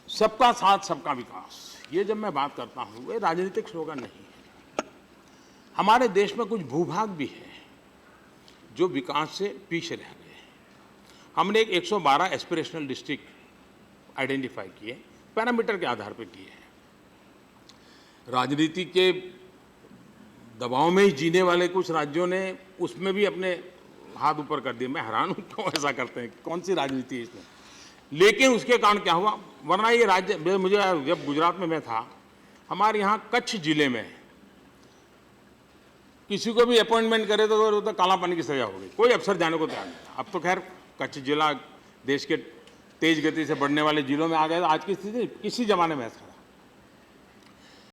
Speaker 1: सबका साथ सबका विकास, ये जब मैं बात करता हूँ, ये राजनीतिक स्लोगन नहीं है। हमारे देश में कुछ भूभाग भी है जो विकास से पीछे रह गए हैं। हमने एक 112 एस्पिरेशनल डिस्ट्रिक्ट आइडेंटिफाई किए, पैरामीटर के आधार पर किए हैं। राजनीति के दबाव में ही जीने वाले कुछ राज्यों ने उसमें भी अपने हाथ ऊपर कर दिए। मैं हैरान हूँ क्यों ऐसा करते हैं, कौन सी राजनीति है इसमें। लेकिन उसके कारण क्या हुआ, वरना ये राज्य, मुझे जब गुजरात में मैं था, हमारे यहाँ कच्छ जिले में किसी को भी अपॉइंटमेंट करे तो काला पानी की सजा हो गई, कोई अफसर जाने को तैयार नहीं था। अब तो खैर कच्छ जिला देश के तेज गति से बढ़ने वाले जिलों में आ गया। आज की स्थिति किसी जमाने में ऐसा